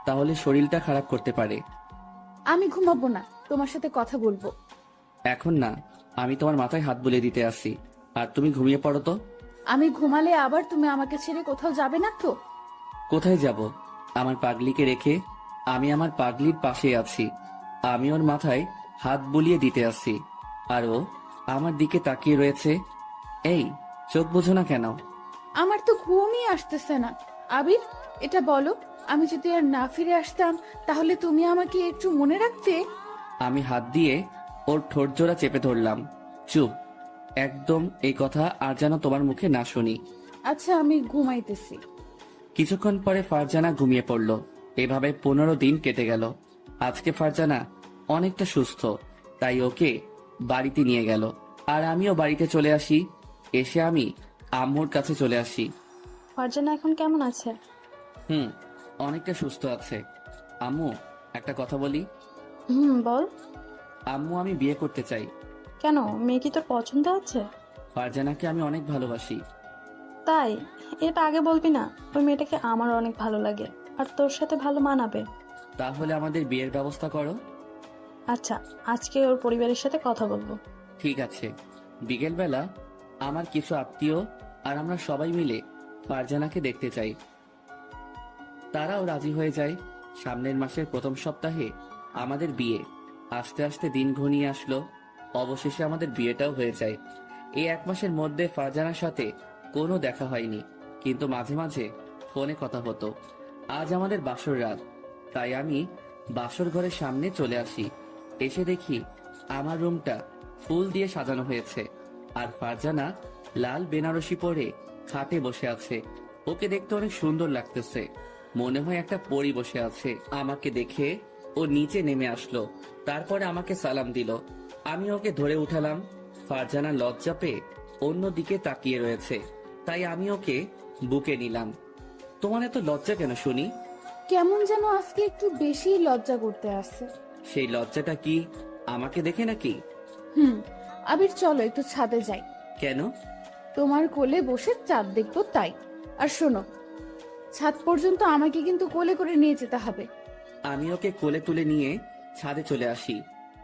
S2: তাহলে শরীরটা খারাপ করতে পারে।
S3: আমি ঘুমাবো না, তোমার সাথে কথা বলবো।
S2: এখন না, আমি তোমার মাথায় হাত বুলিয়ে দিতে আসি, আর তুমি ঘুমিয়ে পড়ো তো।
S3: আমি ঘুমালে আবার তুমি আমাকে ছেড়ে কোথাও যাবে না তো?
S2: কোথায় যাব? আমার পাগলিকে রেখে? আমি আমার পাগলির পাশে আছি। আমি ওর মাথায় হাত বুলিয়ে দিতে আসি, আর ও আমার দিকে তাকিয়ে রয়েছে। এই, চোখ বোঝো না কেন?
S3: আমার তো ঘুমই আসতেছে না। আবির, এটা বলো, আমি যদি আর না ফিরে আসতাম তাহলে তুমি আমাকে একটু মনে রাখতে?
S2: আমি হাত দিয়ে ওর ঠোঁট জোড়া চেপে ধরলাম। চুপ, একদম এই কথা আর যেন তোমার মুখে না শুনি।
S3: আচ্ছা, আমি ঘুমাইতেছি।
S2: কিছুক্ষণ পরে ফারজানা ঘুমিয়ে পড়ল। এভাবে 15 দিন কেটে গেল। আজকে ফারজানা অনেকটা সুস্থ, তাই ওকে বাড়িতে নিয়ে গেল, আর আমিও বাড়িতে চলে আসি। এসে আমি আম্মুর কাছে চলে আসি।
S1: ফারজানা এখন কেমন আছে?
S2: অনেকটা সুস্থ আছে। আম্মু, একটা কথা বলি।
S1: বল।
S2: আম্মু, আমি বিয়ে করতে চাই।
S1: কেন, মেয়ে কি তোর পছন্দ আছে?
S2: ফারজানাকে আমি অনেক ভালোবাসি।
S1: তাই? এটা আগে বলবি না? ওই মেয়েটাকে আমার অনেক ভালো লাগে, আর তোর সাথে ভালো মানাবে।
S2: তাহলে আমাদের বিয়ের ব্যবস্থা করো।
S1: আচ্ছা, আজকে ওর পরিবারের সাথে কথা বলবো।
S2: ঠিক আছে। বিকেলবেলা আমার কিছু আত্মীয় আর আমরা সবাই মিলে ফারজানাকে দেখতে চাই। তারাও রাজি হয়ে যায়। সামনের মাসের প্রথম সপ্তাহে আমাদের বিয়ে। আস্তে আস্তে দিন ঘনিয়ে আসলো। অবশেষে আমাদের বিয়েটাও হয়ে যায়। এই 1 মাসের মধ্যে ফারজানার সাথে কোনো দেখা হয়নি, কিন্তু মাঝে মাঝে ফোনে কথা হতো। আজ আমাদের বাসর রাত, তাই আমি বাসর ঘরের সামনে চলে আসি। এসে দেখি আমার রুমটা ফুল দিয়ে সাজানো হয়েছে, আর ফারজানা লাল বেনারসি পরে খাটে বসে আছে। ওকে দেখতে অনেক সুন্দর লাগতেছে, মনে হয় একটা পরী বসে আছে। আমাকে দেখে ও নিচে নেমে আসলো, তারপরে আমাকে সালাম দিল। আমি ওকে ধরে উঠালাম। ফারজানা লজ্জা পেয়ে অন্যদিকে তাকিয়ে রয়েছে, তাই আমি ওকে বুকে নিলাম। তোমার এত লজ্জা কেন শুনি?
S3: কেমন যেন আজকে একটু বেশি লজ্জা করতে আসছে।
S2: সেই লজ্জাটা কি আমাকে দেখে নাকি?
S3: আবির চলো একটু ছাদে যাই।
S2: কেন?
S3: তোমার কোলে বসে চাঁদ দেখবো তাই। আর শোনো, ছাদ পর্যন্ত আমাকে কিন্তু কোলে করে নিয়ে যেতে হবে।
S2: আমি ওকে কোলে তুলে নিয়ে ছাদে চলে আসি।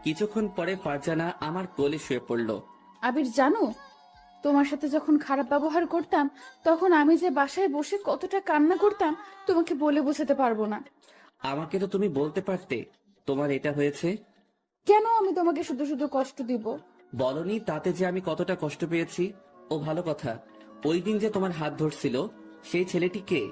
S2: কিছুক্ষণ পরে ফারজানা আমার কোলে শুয়ে পড়লো।
S3: আবির জানো, তোমার সাথে যখন খারাপ ব্যবহার করতাম তখন আমি যে বাসায় বসে কতটা কান্না করতাম তোমাকে বলে বোঝাতে পারবো না।
S2: আমাকে তো তুমি বলতে পারতে তোমার এটা হয়েছে।
S3: কেন আমি তোমাকে শুধু শুধু কষ্ট দিব?
S2: বলনি তাতে যে আমি কতটা কষ্ট পেয়েছি। ও ভালো কথা, ওই দিন যে তোমার হাত ধরছিল সেই ছেলেটি কে?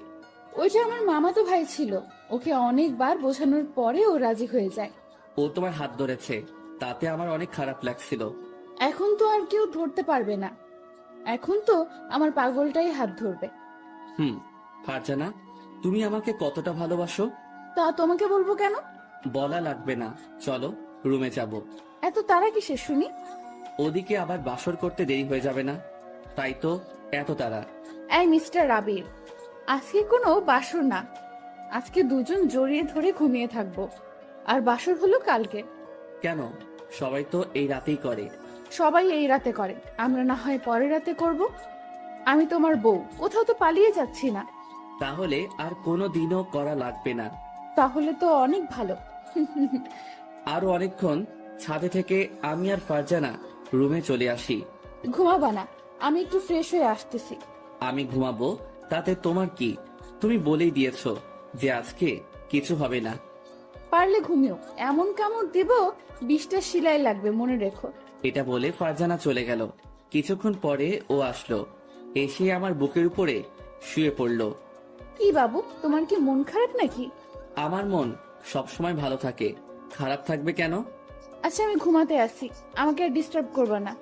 S3: ওইটা আমার মামাতো ভাই ছিল। ওকে অনেকবার বোঝানোর পরে ও রাজি হয়ে যায়।
S2: ও তোমার হাত ধরেছে, তাতে আমার অনেক খারাপ লাগছিল।
S3: এখন তো আর কেউ ধরতে পারবে না, এখন তো আমার পাগলটাই হাত ধরবে।
S2: ফারজানা, তুমি আমাকে কতটা ভালোবাসো?
S3: তা তোমাকে বলবো কেন?
S2: বলা লাগবে না, চলো রুমে যাব।
S3: এত তারা কিসের শুনি?
S2: ওদিকে আবার বাসর করতে দেরি হয়ে যাবে না, তাই তো এত তাড়া।
S3: এই মিস্টার আবির, আজকে কোনো বাসর না। আজকে দুজন জড়িয়ে ধরে ঘুমিয়ে থাকবো, আর বাসর হলো কালকে।
S2: কেন? সবাই তো এই রাতেই করে।
S3: সবাই এই রাতে করে, আমরা না হয় পরের রাতে করব। আমি তোমার বউ, কোথাও তো পালিয়ে যাচ্ছি না।
S2: তাহলে আর কোনো দিনও করা লাগবে না।
S3: তাহলে তো অনেক ভালো।
S2: আরো অনেকক্ষণ ছাদে থেকে আমি আর ফারজানা রুমে চলে আসি।
S3: ঘুমাবা না? আমি একটু ফ্রেশ হয়ে আসতেছি।
S2: আমি ঘুমাবো, তাতে তোমার কি? তুমি বলেই দিয়েছো যে আজকে কিছু হবে না।
S3: পারলে ঘুমিও, এমন কামড় দিব 20টা সেলাই লাগবে, মনে রেখো।
S2: এটা বলে ফারজানা চলে গেল। কিছুক্ষণ পরে ও আসলো, এসে আমার বুকের উপরে শুয়ে পড়লো।
S3: কি বাবু, তোমার কি মন খারাপ নাকি?
S2: আমার মন সবসময় ভালো থাকে, খারাপ থাকবে কেন?
S3: আচ্ছা, আমি ঘুমাতে আসি, আমাকে আর ডিস্টার্ব করবে না।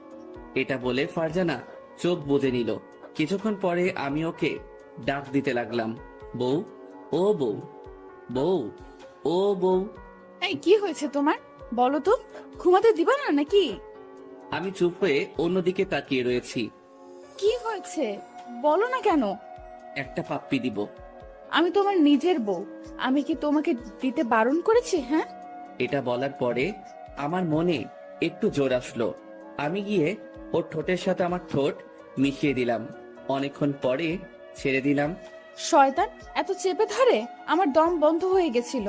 S2: এটা বলে ফারজানা চোখ বুজে নিল। কিছুক্ষণ পরে আমি ওকে ডাক দিতে লাগলাম, বউ, ও বউ, বউ, ও বউ।
S3: এই কি হয়েছে তোমার? বলো তো, ঘুমাতে দিবা না নাকি?
S2: আমি চুপ হয়ে অন্যদিকে তাকিয়ে রয়েছি।
S3: কি হয়েছে বলো না কেন?
S2: একটা পাপ্পি দিব।
S3: আমি তোমার নিজের বউ, আমি কি তোমাকে দিতে বারণ করেছি? হ্যাঁ।
S2: এটা বলার পরে আমার মনে একটু জোর আসলো। আমি গিয়ে ওর ঠোঁটের সাথে আমার ঠোঁট মিশিয়ে দিলাম। অনেকক্ষণ পরে ছেড়ে দিলাম।
S3: শয়তান, এত চেপে ধরে আমার দম বন্ধ হয়ে গেছিল।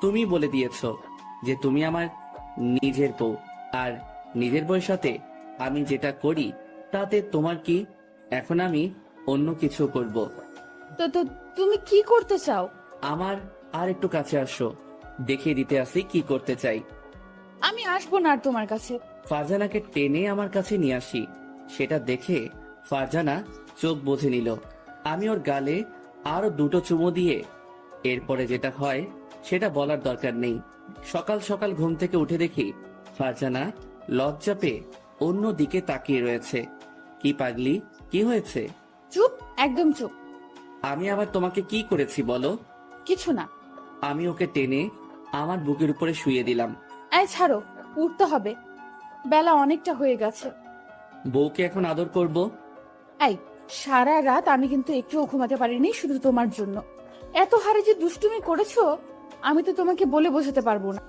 S2: তুমি বলে দিয়েছো যে তুমি আমার নিজের বউ, আর নিজের বউয়ের সাথে আমি যেটা করি তাতে তোমার কি? এখন আমি অন্য কিছু করব।
S3: তো তো তুমি কি করতে চাও?
S2: আমার আর একটু কাছে আসো, দেখিয়ে দিতে আসি কি করতে চাই।
S3: আমি আসবো না আর তোমার কাছে।
S2: ফারজানাকে টেনে আমার কাছে নিয়ে আসি। সেটা দেখে ফারজানা চোখ বুজে নিল। আমি ওর গালে আরো 2টো চুমু দিয়ে এরপরে যেটা হয় সেটা বলার দরকার নেই। সকাল সকাল ঘুম থেকে উঠে দেখি ফারজানা লজ্জা পেয়ে অন্য দিকে তাকিয়ে রয়েছে। কি পাগলি, কি হয়েছে?
S3: চুপ, একদম চুপ।
S2: আমি আবার তোমাকে কি করেছি বলো?
S3: কিছু না।
S2: আমি ওকে টেনে আমার বুকের উপরে শুয়ে দিলাম।
S3: এই ছাড়ো, উঠতে হবে, বেলা অনেকটা হয়ে গেছে।
S2: বউকে এখন আদর করব।
S3: এই, সারা রাত আমি কিন্তু একটুও ঘুমাতে পারিনি শুধু তোমার জন্য। এত হারে যে দুষ্টুমি করেছো আমি তো তোমাকে বলে বোঝাতে পারবো না।